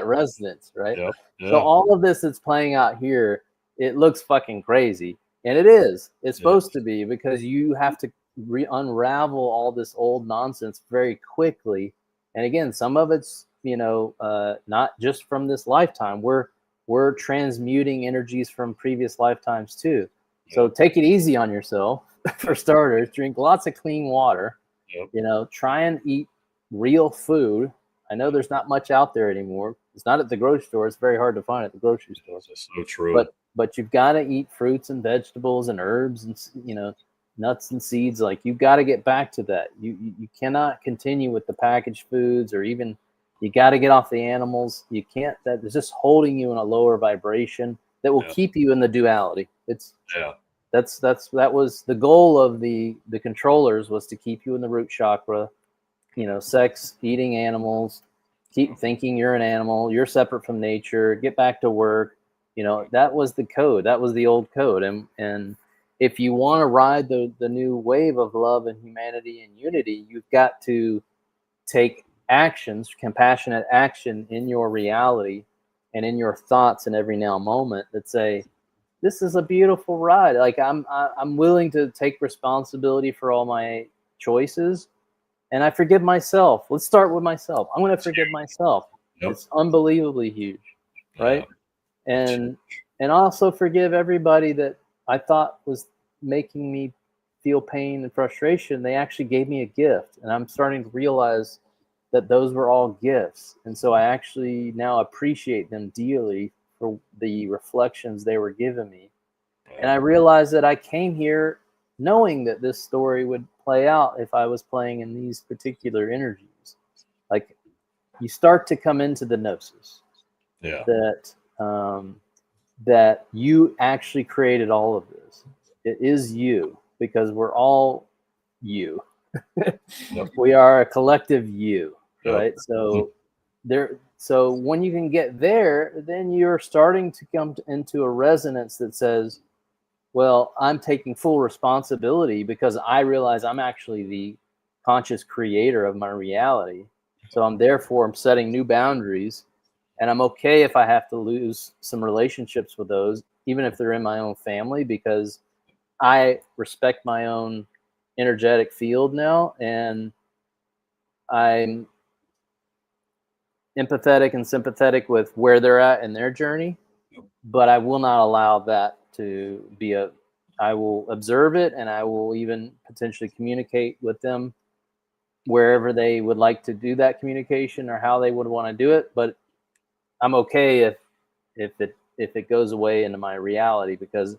resonance, right? Yep. Yeah. So all of this that's playing out here, it looks fucking crazy, and it is. It's supposed to be, because you have to unravel all this old nonsense very quickly. And again, some of it's not just from this lifetime. We're transmuting energies from previous lifetimes too. So take it easy on yourself. For starters, drink lots of clean water. Yep. Try and eat real food. I know there's not much out there anymore. It's not at the grocery store. It's very hard to find at the grocery store. That's so true. But you've got to eat fruits and vegetables and herbs and nuts and seeds. Like, you've got to get back to that. You cannot continue with the packaged foods, or even you got to get off the animals. You can't. That is just holding you in a lower vibration that will keep you in the duality. That was the goal of the controllers, was to keep you in the root chakra, sex, eating animals, keep thinking you're an animal, you're separate from nature, get back to work. That was the code. That was the old code. And if you want to ride the new wave of love and humanity and unity, you've got to take actions, compassionate action in your reality and in your thoughts in every now moment that say, this is a beautiful ride. Like, I'm willing to take responsibility for all my choices, and I forgive myself. Let's start with myself. I'm going to forgive myself. Yep. It's unbelievably huge, right? Yeah. And also forgive everybody that I thought was making me feel pain and frustration. They actually gave me a gift, and I'm starting to realize that those were all gifts. And so I actually now appreciate them dearly for the reflections they were giving me. And I realized that I came here knowing that this story would play out if I was playing in these particular energies. Like, you start to come into the gnosis that that you actually created all of this. It is you, because we're all you. Yep. We are a collective you, Yep. right? So when you can get there, then you're starting to come into a resonance that says, well, I'm taking full responsibility because I realize I'm actually the conscious creator of my reality. So I'm setting new boundaries, and I'm okay if I have to lose some relationships with those, even if they're in my own family, because I respect my own energetic field now, and I'm empathetic and sympathetic with where they're at in their journey, but I will not allow that to be I will observe it, and I will even potentially communicate with them wherever they would like to do that communication or how they would want to do it. But I'm okay if it goes away into my reality, because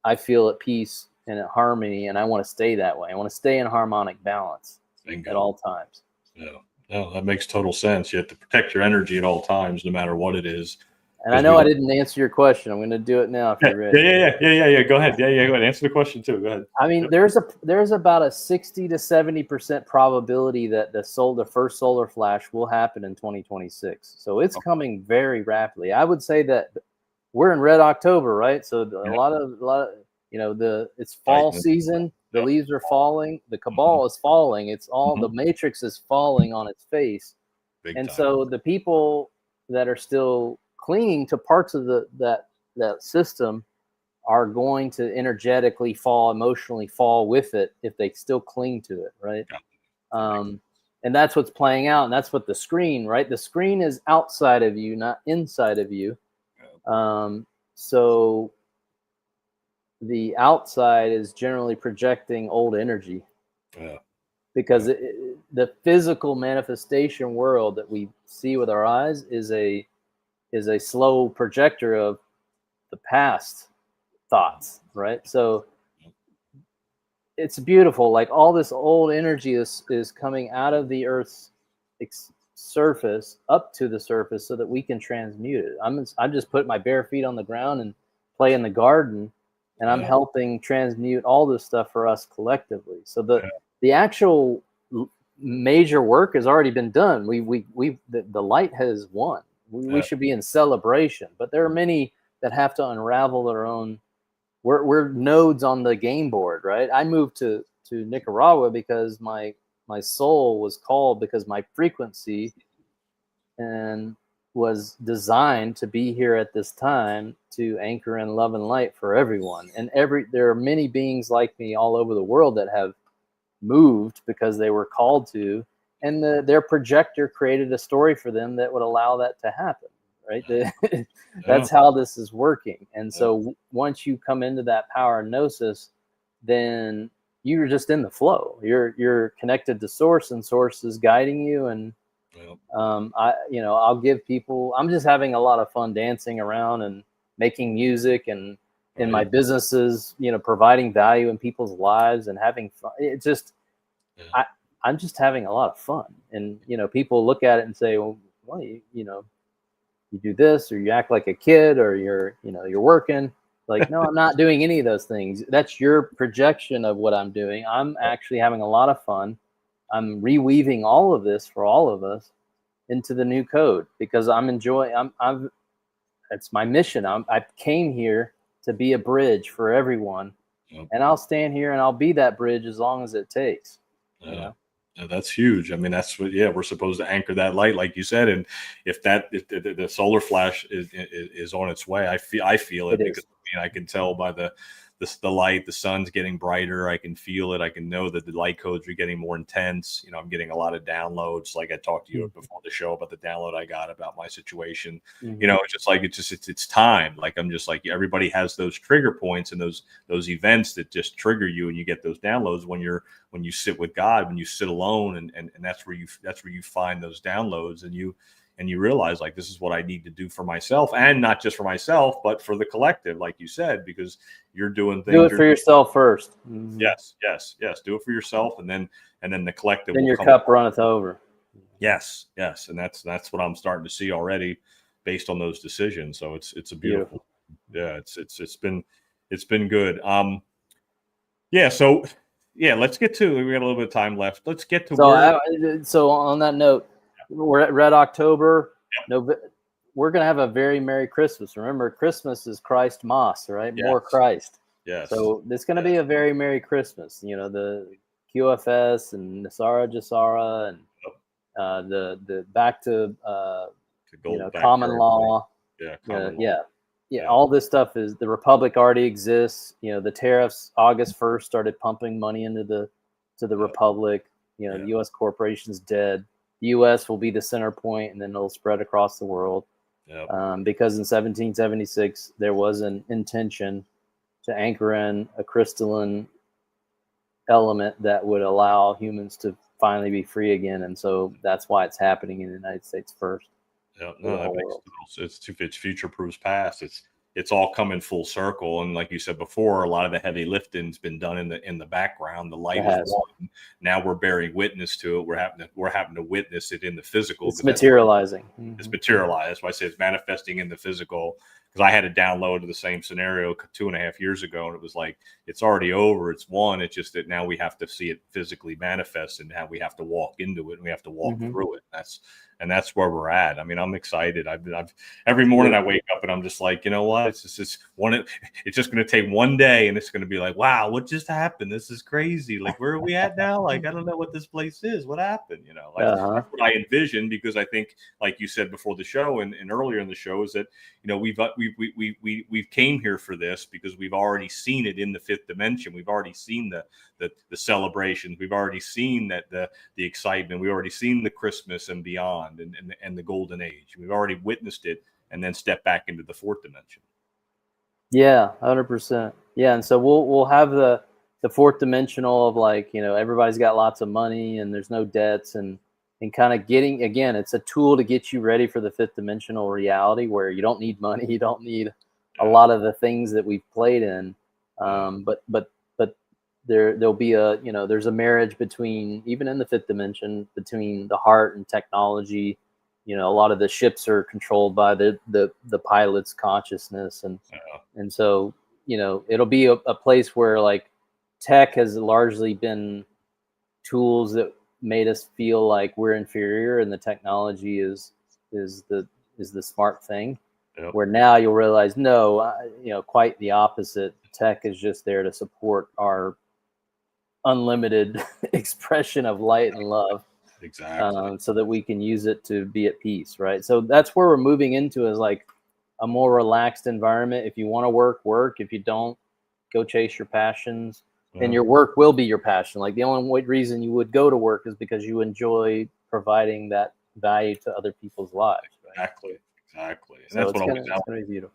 I feel at peace and at harmony, and I want to stay that way. I want to stay in harmonic balance Bingo. at all times. Yeah. No, that makes total sense. You have to protect your energy at all times, no matter what it is. And I know I didn't answer your question. I'm going to do it now if you're ready. Yeah. Go ahead. Yeah. Go ahead. Answer the question too. Go ahead. I mean, there's about a 60 to 70% probability that the first solar flash will happen in 2026. So it's coming very rapidly. I would say that we're in red October, right? So a lot of it's fall season. The leaves are falling. The cabal is falling. It's all the matrix is falling on its face. Big And time. so the people that are still clinging to parts of that system are going to energetically emotionally fall with it if they still cling to it, right? And that's what's playing out, and that's what the screen, right? The screen is outside of you, not inside of you. So the outside is generally projecting old energy, because the physical manifestation world that we see with our eyes is a slow projector of the past thoughts, right? So it's beautiful. Like all this old energy is coming out of the Earth's surface up to the surface so that we can transmute it. I'm just putting my bare feet on the ground and play in the garden, and I'm helping transmute all this stuff for us collectively. So the actual major work has already been done. The light has won. We should be in celebration, but there are many that have to unravel their own. We're nodes on the game board, right? I moved to Nicaragua because my soul was called, because my frequency and was designed to be here at this time to anchor in love and light for everyone. And there are many beings like me all over the world that have moved because they were called to, and their projector created a story for them that would allow that to happen, right? That's how this is working. And so once you come into that power gnosis, then you're just in the flow. You're connected to source, and source is guiding you. And I'll give people, I'm just having a lot of fun dancing around and making music, and in my businesses, providing value in people's lives and having fun. It's just, I'm just having a lot of fun. And, people look at it and say, well, you do this, or you act like a kid, or you're working. Like, no, I'm not doing any of those things. That's your projection of what I'm doing. I'm actually having a lot of fun. I'm reweaving all of this for all of us into the new code, because I'm enjoying, it's my mission. I came here to be a bridge for everyone, and I'll stand here and I'll be that bridge as long as it takes. That's huge. I mean, that's what, we're supposed to anchor that light, like you said. And if the solar flash is on its way, I feel it because I can tell by the light, the sun's getting brighter. I can feel it. I can know that the light codes are getting more intense. I'm getting a lot of downloads. Like I talked to you before the show about the download I got about my situation. It's just like, it's time. Like, I'm just like, everybody has those trigger points and those events that just trigger you, and you get those downloads when you sit with God, when you sit alone, and that's where you find those downloads, and you realize, like, this is what I need to do for myself, and not just for myself, but for the collective, like you said, because you're doing things. Do it for yourself first. Yes. Do it for yourself, and then the collective. Then your cup runneth over. Yes, and that's what I'm starting to see already, based on those decisions. So it's a beautiful. Yeah, it's been good. Yeah, so yeah, let's get to, we got a little bit of time left. Let's get to So on that note, we're at Red October. We're going to have a very Merry Christmas. Remember, Christmas is Christ Mas, right? Yes. More Christ. Yes. So it's going to be a very Merry Christmas. You know, the QFS and Nasara Jasara and the back to common law. Yeah, all this stuff is, the Republic already exists. You know, the tariffs August 1st started pumping money into the Republic. You know, the U.S. corporation's dead. The U.S. will be the center point, and then it'll spread across the world. Because in 1776 there was an intention to anchor in a crystalline element that would allow humans to finally be free again, and so that's why it's happening in the United States first. Yeah, no, that makes it's future proofs past. It's all coming full circle, and like you said before, a lot of the heavy lifting's been done in the background. The light is on. Now we're bearing witness to it. We're having to witness it in the physical. It's materializing. It's materialized. That's why I say it's manifesting in the physical. Because I had to download the same scenario 2.5 years ago, and it was like, it's already over. It's won. It's just that now we have to see it physically manifest, and now we have to walk into it, and we have to walk through it. That's where we're at. I mean, I'm excited. I've every morning I wake up and I'm just like, you know what? It's just going to take one day, and it's going to be like, wow, what just happened? This is crazy. Like, where are we at now? Like, I don't know what this place is. What happened? You know, like that's what I envision, because I think, like you said before the show and earlier in the show, is that, you know, we've came here for this because we've already seen it in the fifth dimension. We've already seen the celebrations. We've already seen that the excitement. We've already seen the Christmas and beyond, and the golden age. We've already witnessed it, and then step back into the fourth dimension. Yeah, 100%. Yeah, and so we'll have the fourth dimensional of, like, you know, everybody's got lots of money and there's no debts, and kind of getting, again, it's a tool to get you ready for the fifth dimensional reality where you don't need money, you don't need a lot of the things that we've played in, but there'll be a, you know, there's a marriage between, even in the fifth dimension, between the heart and technology. You know, a lot of the ships are controlled by the pilot's consciousness, and so, you know, it'll be a place where, like, tech has largely been tools that made us feel like we're inferior, and the technology is the smart thing. Where now you'll realize, no, you know, quite the opposite. Tech is just there to support our unlimited expression of light and love, so that we can use it to be at peace, right? So that's where we're moving into, is like a more relaxed environment. If you want to work. If you don't, go chase your passions, and your work will be your passion. Like, the only reason you would go to work is because you enjoy providing that value to other people's lives, right? Exactly. And So that's it's what gonna be beautiful.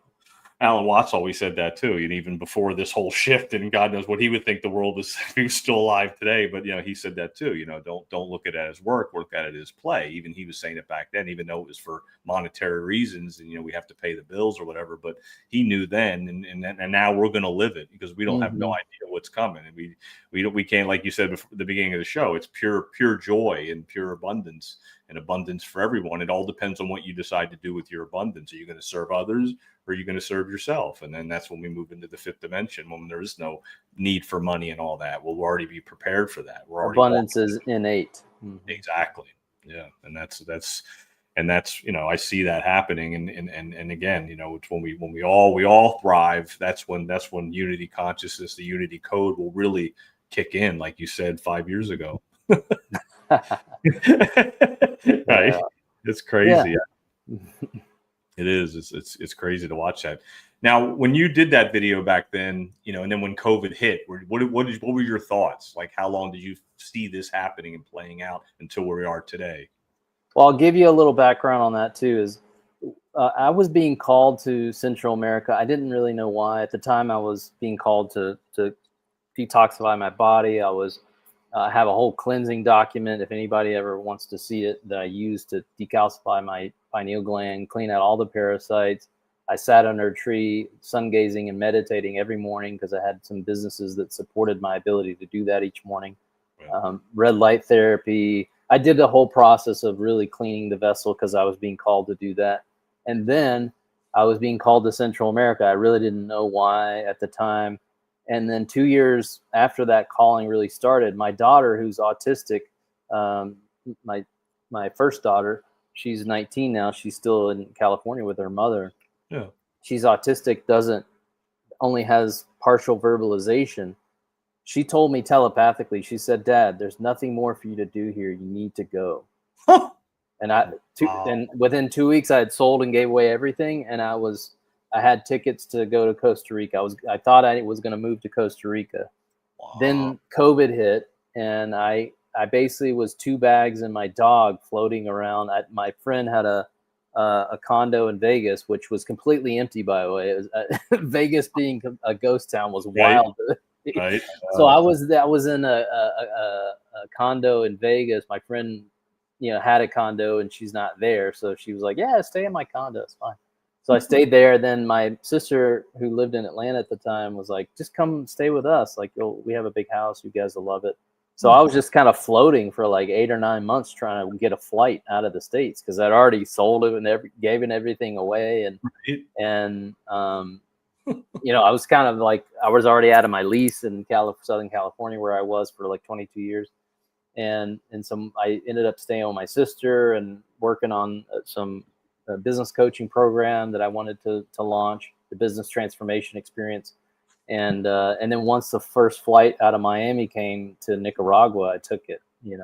Alan Watts always said that too, and even before this whole shift, and God knows what he would think the world is if he was still alive today. But, you know, he said that too. You know, don't look at it as work, look at it as play. Even he was saying it back then, even though it was for monetary reasons, and, you know, we have to pay the bills or whatever. But he knew then, and now we're going to live it, because we don't have no idea what's coming, and we can't, like you said before the beginning of the show, it's pure joy and pure abundance, and abundance for everyone. It all depends on what you decide to do with your abundance. Are you going to serve others, or are you going to serve yourself? And then that's when we move into the fifth dimension, when there is no need for money and all that. We'll already be prepared for that. Abundance is innate. Exactly. Yeah. And that's, you know, I see that happening. And again, you know, it's when we all thrive, that's when unity consciousness, the unity code, will really kick in, like you said 5 years ago. Right. It's crazy. Yeah. It is. It's crazy to watch that. Now, when you did that video back then, you know, and then when COVID hit, what were your thoughts? Like, how long did you see this happening and playing out until where we are today? Well, I'll give you a little background on that too. Is I was being called to Central America. I didn't really know why. At the time, I was being called to detoxify my body. I have a whole cleansing document, if anybody ever wants to see it, that I use to decalcify my pineal gland, clean out all the parasites. I sat under a tree, sun gazing and meditating every morning, because I had some businesses that supported my ability to do that each morning. Red light therapy. I did the whole process of really cleaning the vessel, because I was being called to do that. And then I was being called to Central America. I really didn't know why at the time. And then 2 years after that calling really started, my daughter, who's autistic, my first daughter, she's 19 now. She's still in California with her mother. Yeah. She's autistic, only has partial verbalization. She told me telepathically, she said, "Dad, there's nothing more for you to do here. You need to go." And and within 2 weeks I had sold and gave away everything. And I had tickets to go to Costa Rica. I thought I was going to move to Costa Rica. Wow. Then COVID hit, and I basically was 2 bags and my dog floating around. My friend had a condo in Vegas, which was completely empty, by the way. It was, Vegas being a ghost town was wild. Right. So I was in a condo in Vegas. My friend, had a condo and she's not there. So she was like, "Yeah, stay in my condo. It's fine." So I stayed there. Then my sister, who lived in Atlanta at the time, was like, "Just come stay with us. Like, we have a big house. You guys will love it." So I was just kind of floating for like 8 or 9 months trying to get a flight out of the States, because I'd already sold it and gave everything away. And I was kind of like, I was already out of my lease in Southern California, where I was for like 22 years. And I ended up staying with my sister and working on some business coaching program that I wanted to launch, the business transformation experience. And then once the first flight out of Miami came to Nicaragua, I took it, and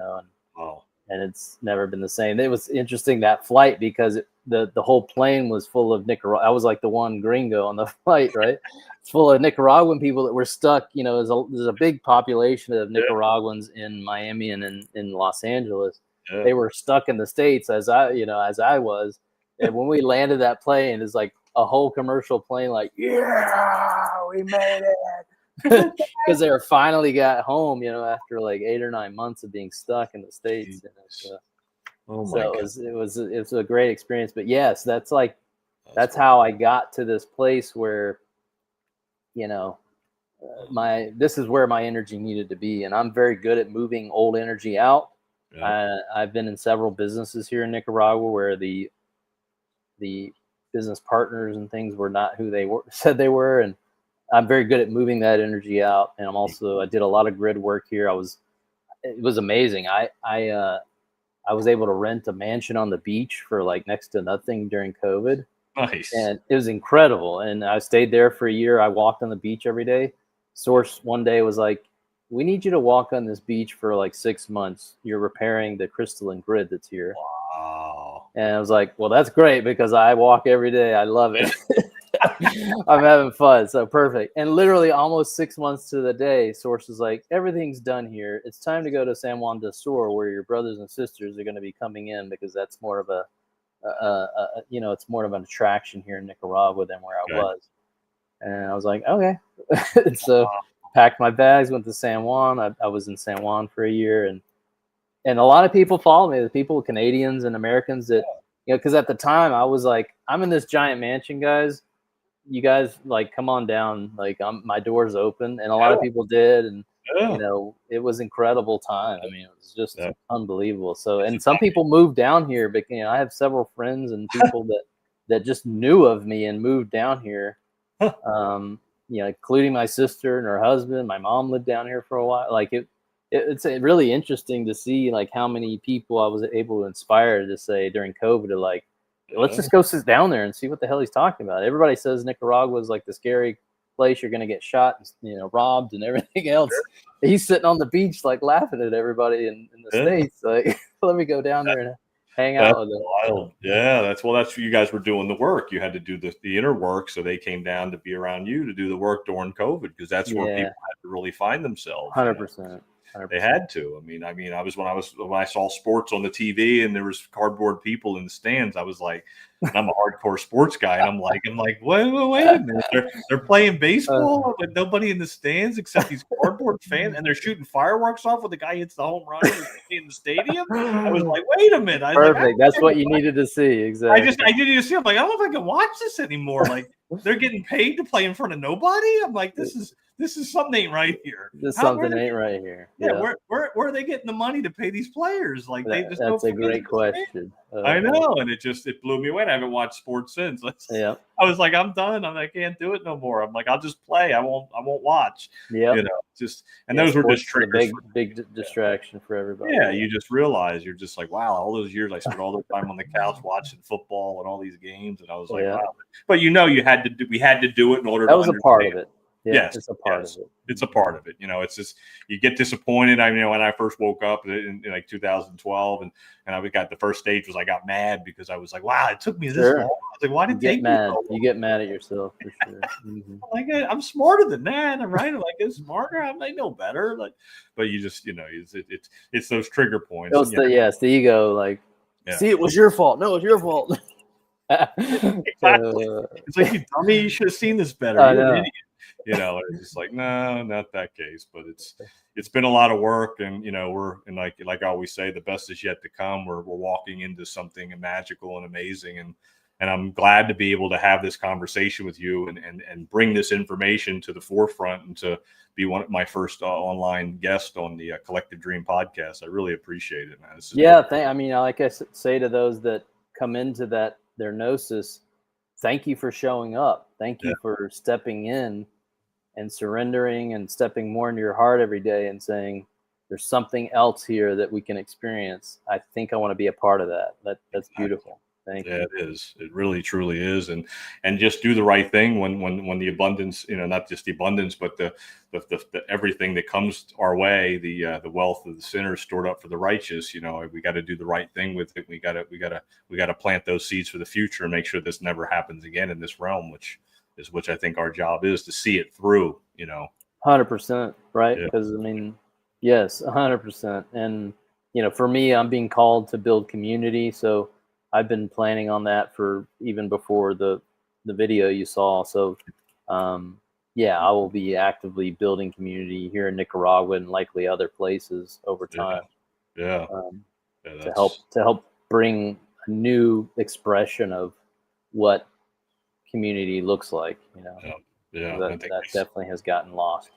Wow. And it's never been the same. It was interesting, that flight, because the whole plane was full of Nicaragua. I was like the one gringo on the flight, right? It's full of Nicaraguan people that were stuck. There's a big population of Nicaraguans in Miami and in Los Angeles. Yeah. They were stuck in the States as I was. And when we landed that plane, it's like a whole commercial plane, like, "Yeah, we made it." Because they finally got home, after like 8 or 9 months of being stuck in the States. It was a great experience. But yes, that's how I got to this place where, this is where my energy needed to be. And I'm very good at moving old energy out. Yeah. I've been in several businesses here in Nicaragua where the business partners and things were not who they said they were. And I'm very good at moving that energy out. And I did a lot of grid work here. It was amazing. I was able to rent a mansion on the beach for like next to nothing during COVID. Nice. And it was incredible. And I stayed there for a year. I walked on the beach every day. Source one day was like, "We need you to walk on this beach for like 6 months. You're repairing the crystalline grid that's here." Wow. And I was like, "Well, that's great, because I walk every day. I love it." I'm having fun. So perfect. And literally almost 6 months to the day, Source is like, "Everything's done here. It's time to go to San Juan del Sur, where your brothers and sisters are going to be coming in, because that's more of it's more of an attraction here in Nicaragua than where I was." And I was like, "Okay." So packed my bags, went to San Juan. I was in San Juan for a year, and a lot of people followed me. The people, Canadians and Americans, that, because at the time I was like, "I'm in this giant mansion, guys. You guys, like, come on down. Like, my door's open." And a lot of people did. And, it was incredible time. I mean, it was just unbelievable. So, and some people moved down here, but, I have several friends and people that just knew of me and moved down here. Including my sister and her husband. My mom lived down here for a while. Like, it's really interesting to see like how many people I was able to inspire to say during COVID, to like, let's just go sit down there and see what the hell he's talking about. Everybody says Nicaragua is like the scary place. You're going to get shot and, robbed and everything else. Sure. He's sitting on the beach, like, laughing at everybody in the States. Like, let me go down there and hang out with them. Wild. Yeah. That's what you guys were doing the work. You had to do the inner work. So they came down to be around you to do the work during COVID, because that's where people had to really find themselves. 100%. 100%. They had to. I mean, when I saw sports on the TV and there was cardboard people in the stands, I was like, and I'm a hardcore sports guy, and I'm like, wait a minute, they're playing baseball with nobody in the stands except these cardboard fans, and they're shooting fireworks off when the guy hits the home run in the stadium. I was like, wait a minute, perfect. That's what you needed to see. Exactly. I didn't even see. I'm like, I don't know if I can watch this anymore. Like, they're getting paid to play in front of nobody. I'm like, this is something ain't right here. Something ain't right here. Yeah, where are they getting the money to pay these players? Like, that's a great question. I know, and it blew me away. I haven't watched sports since. Yeah. I was like, I'm done. I can't do it no more. I'm like, I'll just play. I won't watch. Yeah. And those were just a triggers. big distraction for everybody. Yeah, you just realize you're just like, wow, all those years I spent all the time on the couch watching football and all these games, and I was like, wow. But we had to do it in order. That was a part of it. Yeah, yes, it's a part of it. It's a part of it. It's just you get disappointed. I mean, when I first woke up in like 2012, and I got the first stage was I got mad because I was like, wow, it took me this long. I was like, why did it take me so long? You get mad at yourself for sure. Mm-hmm. Like, I'm smarter than that, right? I'm like, it's smarter. I know better. Like, but you just, it's those trigger points. It's the ego. Like, see, it was your fault. No, it's your fault. Exactly. It's like, you dummy, you should have seen this better. You're an idiot. It's just like, no, not that case. But it's been a lot of work, and like I always say, the best is yet to come. We're walking into something magical and amazing, and I'm glad to be able to have this conversation with you and bring this information to the forefront and to be one of my first online guests on the Collective Dream podcast. I really appreciate it, man. I mean, like I say to those that come into their gnosis, thank you for showing up. Thank you for stepping in and surrendering and stepping more into your heart every day and saying, there's something else here that we can experience. I think I want to be a part of that. That's beautiful. Thank you. It is. It really, truly is. And just do the right thing when the abundance, not just the abundance, but the everything that comes our way, the wealth of the sinners stored up for the righteous. We got to do the right thing with it. We got to plant those seeds for the future and make sure this never happens again in this realm, which I think our job is to see it through. 100%, right? Because yes, 100%. And for me, I'm being called to build community, so I've been planning on that for even before the video you saw. So, I will be actively building community here in Nicaragua and likely other places over time. To help bring a new expression of what community looks like. That definitely has gotten lost.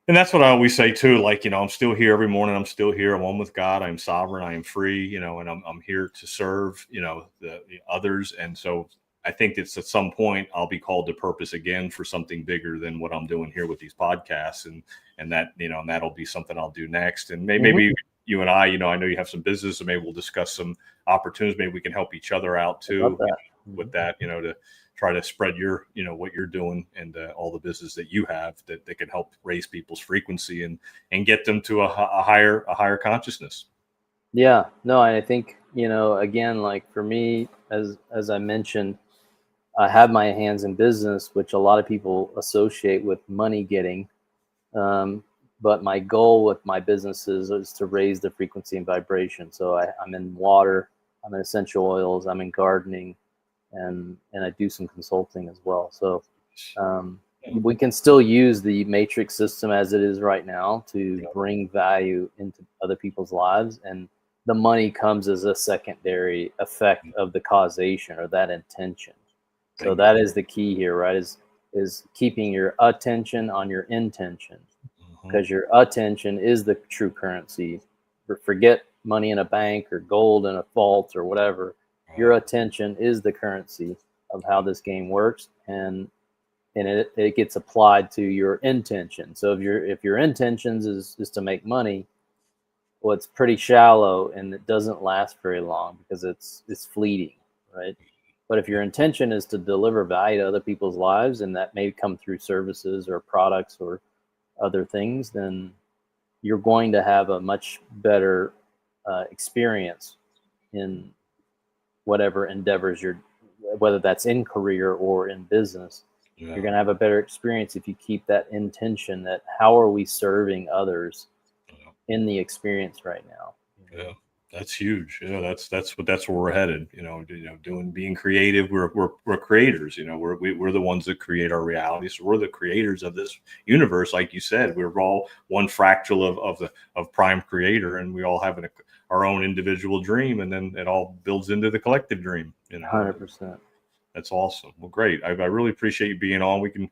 And that's what I always say too. Like, I'm still here every morning. I'm still here. I'm one with God. I'm sovereign. I am free, and I'm here to serve, the others. And so I think it's at some point I'll be called to purpose again for something bigger than what I'm doing here with these podcasts. And that, and that'll be something I'll do next. And maybe you and I know you have some business, and maybe we'll discuss some opportunities. Maybe we can help each other out too with that, to try to spread your, what you're doing and all the business that you have that can help raise people's frequency and get them to a higher consciousness. Yeah, no, I think, again, like for me, as I mentioned, I have my hands in business, which a lot of people associate with money getting. But my goal with my businesses is to raise the frequency and vibration. So I'm in water, I'm in essential oils, I'm in gardening, and I do some consulting as well. So we can still use the matrix system as it is right now to bring value into other people's lives, and the money comes as a secondary effect of the causation or that intention. So that is the key here, right? Is keeping your attention on your intention, because your attention is the true currency. Forget money in a bank or gold in a vault or whatever. Your attention is the currency of how this game works, and it gets applied to your intention. So if your intentions is to make money, well, it's pretty shallow and it doesn't last very long because it's fleeting, right? But if your intention is to deliver value to other people's lives, and that may come through services or products or other things, then you're going to have a much better experience in whatever endeavors whether that's in career or in business. You're going to have a better experience if you keep that intention, that how are we serving others in the experience right now. That's huge. That's where we're headed. Being creative. We're creators. We're the ones that create our reality. So we're the creators of this universe. Like you said, we're all one fractal of prime creator, and we all have our own individual dream, and then it all builds into the collective dream. 100%. That's awesome. Well, great. I really appreciate you being on. We can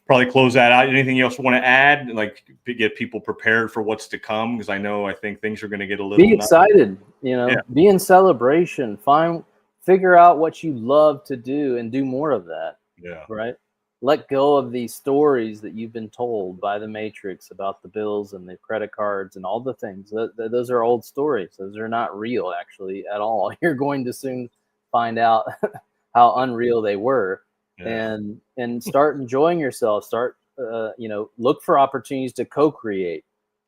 probably close that out. Anything else you want to add, like to get people prepared for what's to come? Because I think things are going to get a little. Be excited. Be in celebration. Find figure out what you love to do and do more of that. Yeah. Right. Let go of these stories that you've been told by the Matrix about the bills and the credit cards and all the things. Those are old stories. Those are not real, actually, at all. You're going to soon find out how unreal they were. Yeah. And start enjoying yourself. Start, look for opportunities to co-create.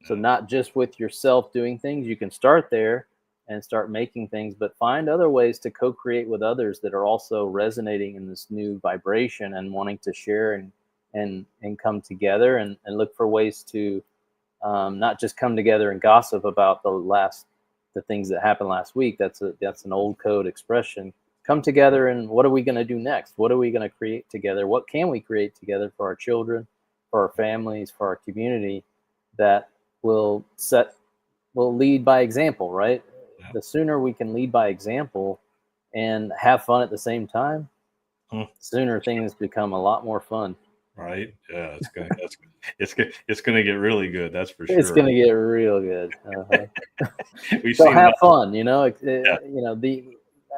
So not just with yourself doing things. You can start there and start making things, but find other ways to co-create with others that are also resonating in this new vibration and wanting to share and come together, and look for ways to not just come together and gossip about the things that happened last week. That's an old code expression. Come together and what are we going to do next? What are we going to create together? What can we create together for our children, for our families, for our community that will lead by example, right? The sooner we can lead by example and have fun at the same time, the sooner things become a lot more fun. Right? Yeah, it's gonna get really good. That's for sure. It's gonna get real good. We've So seen have enough. fun.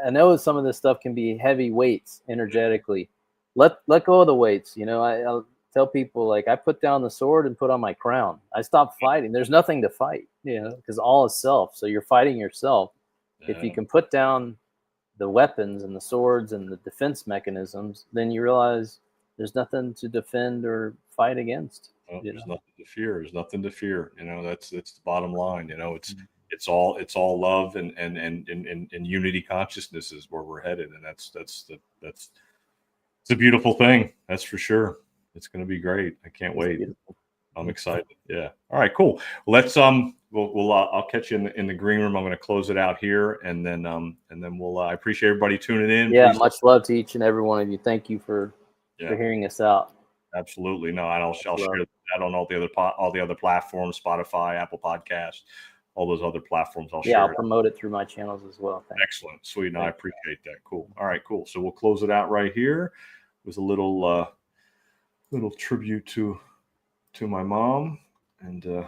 I know some of this stuff can be heavy weights energetically. Let go of the weights. I'll tell people, like, I put down the sword and put on my crown. I stopped fighting. There's nothing to fight, because all is self. So you're fighting yourself. If you can put down the weapons and the swords and the defense mechanisms, then you realize there's nothing to defend or fight against. Well, there's nothing to fear. There's nothing to fear. That's the bottom line. It's all love and unity consciousness is where we're headed, and that's it's a beautiful thing. That's for sure. It's going to be great. I can't wait. Beautiful. I'm excited. Yeah. All right. Cool. Let's we'll I'll catch you in the green room. I'm going to close it out here, and then we'll. I appreciate everybody tuning in. Yeah. Please. Much love to each and every one of you. Thank you for hearing us out. Absolutely. No, and I'll share that on all the other platforms, Spotify, Apple Podcasts, all those other platforms. I'll promote it through my channels as well. Thanks. Excellent. Sweet. No, I appreciate that. Cool. All right, cool. So we'll close it out right here with a little tribute to my mom and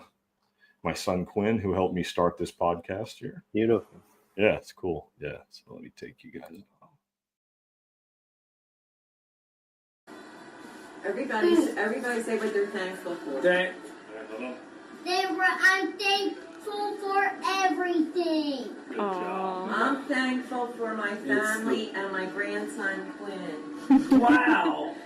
my son Quinn, who helped me start this podcast here. Beautiful. Yeah, it's cool. Yeah. So let me take you guys. Everybody say what they're thankful for. I'm thankful for everything. I'm thankful for my family and my grandson Quinn. Wow.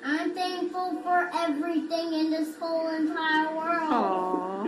I'm thankful for everything in this whole entire world. Aww.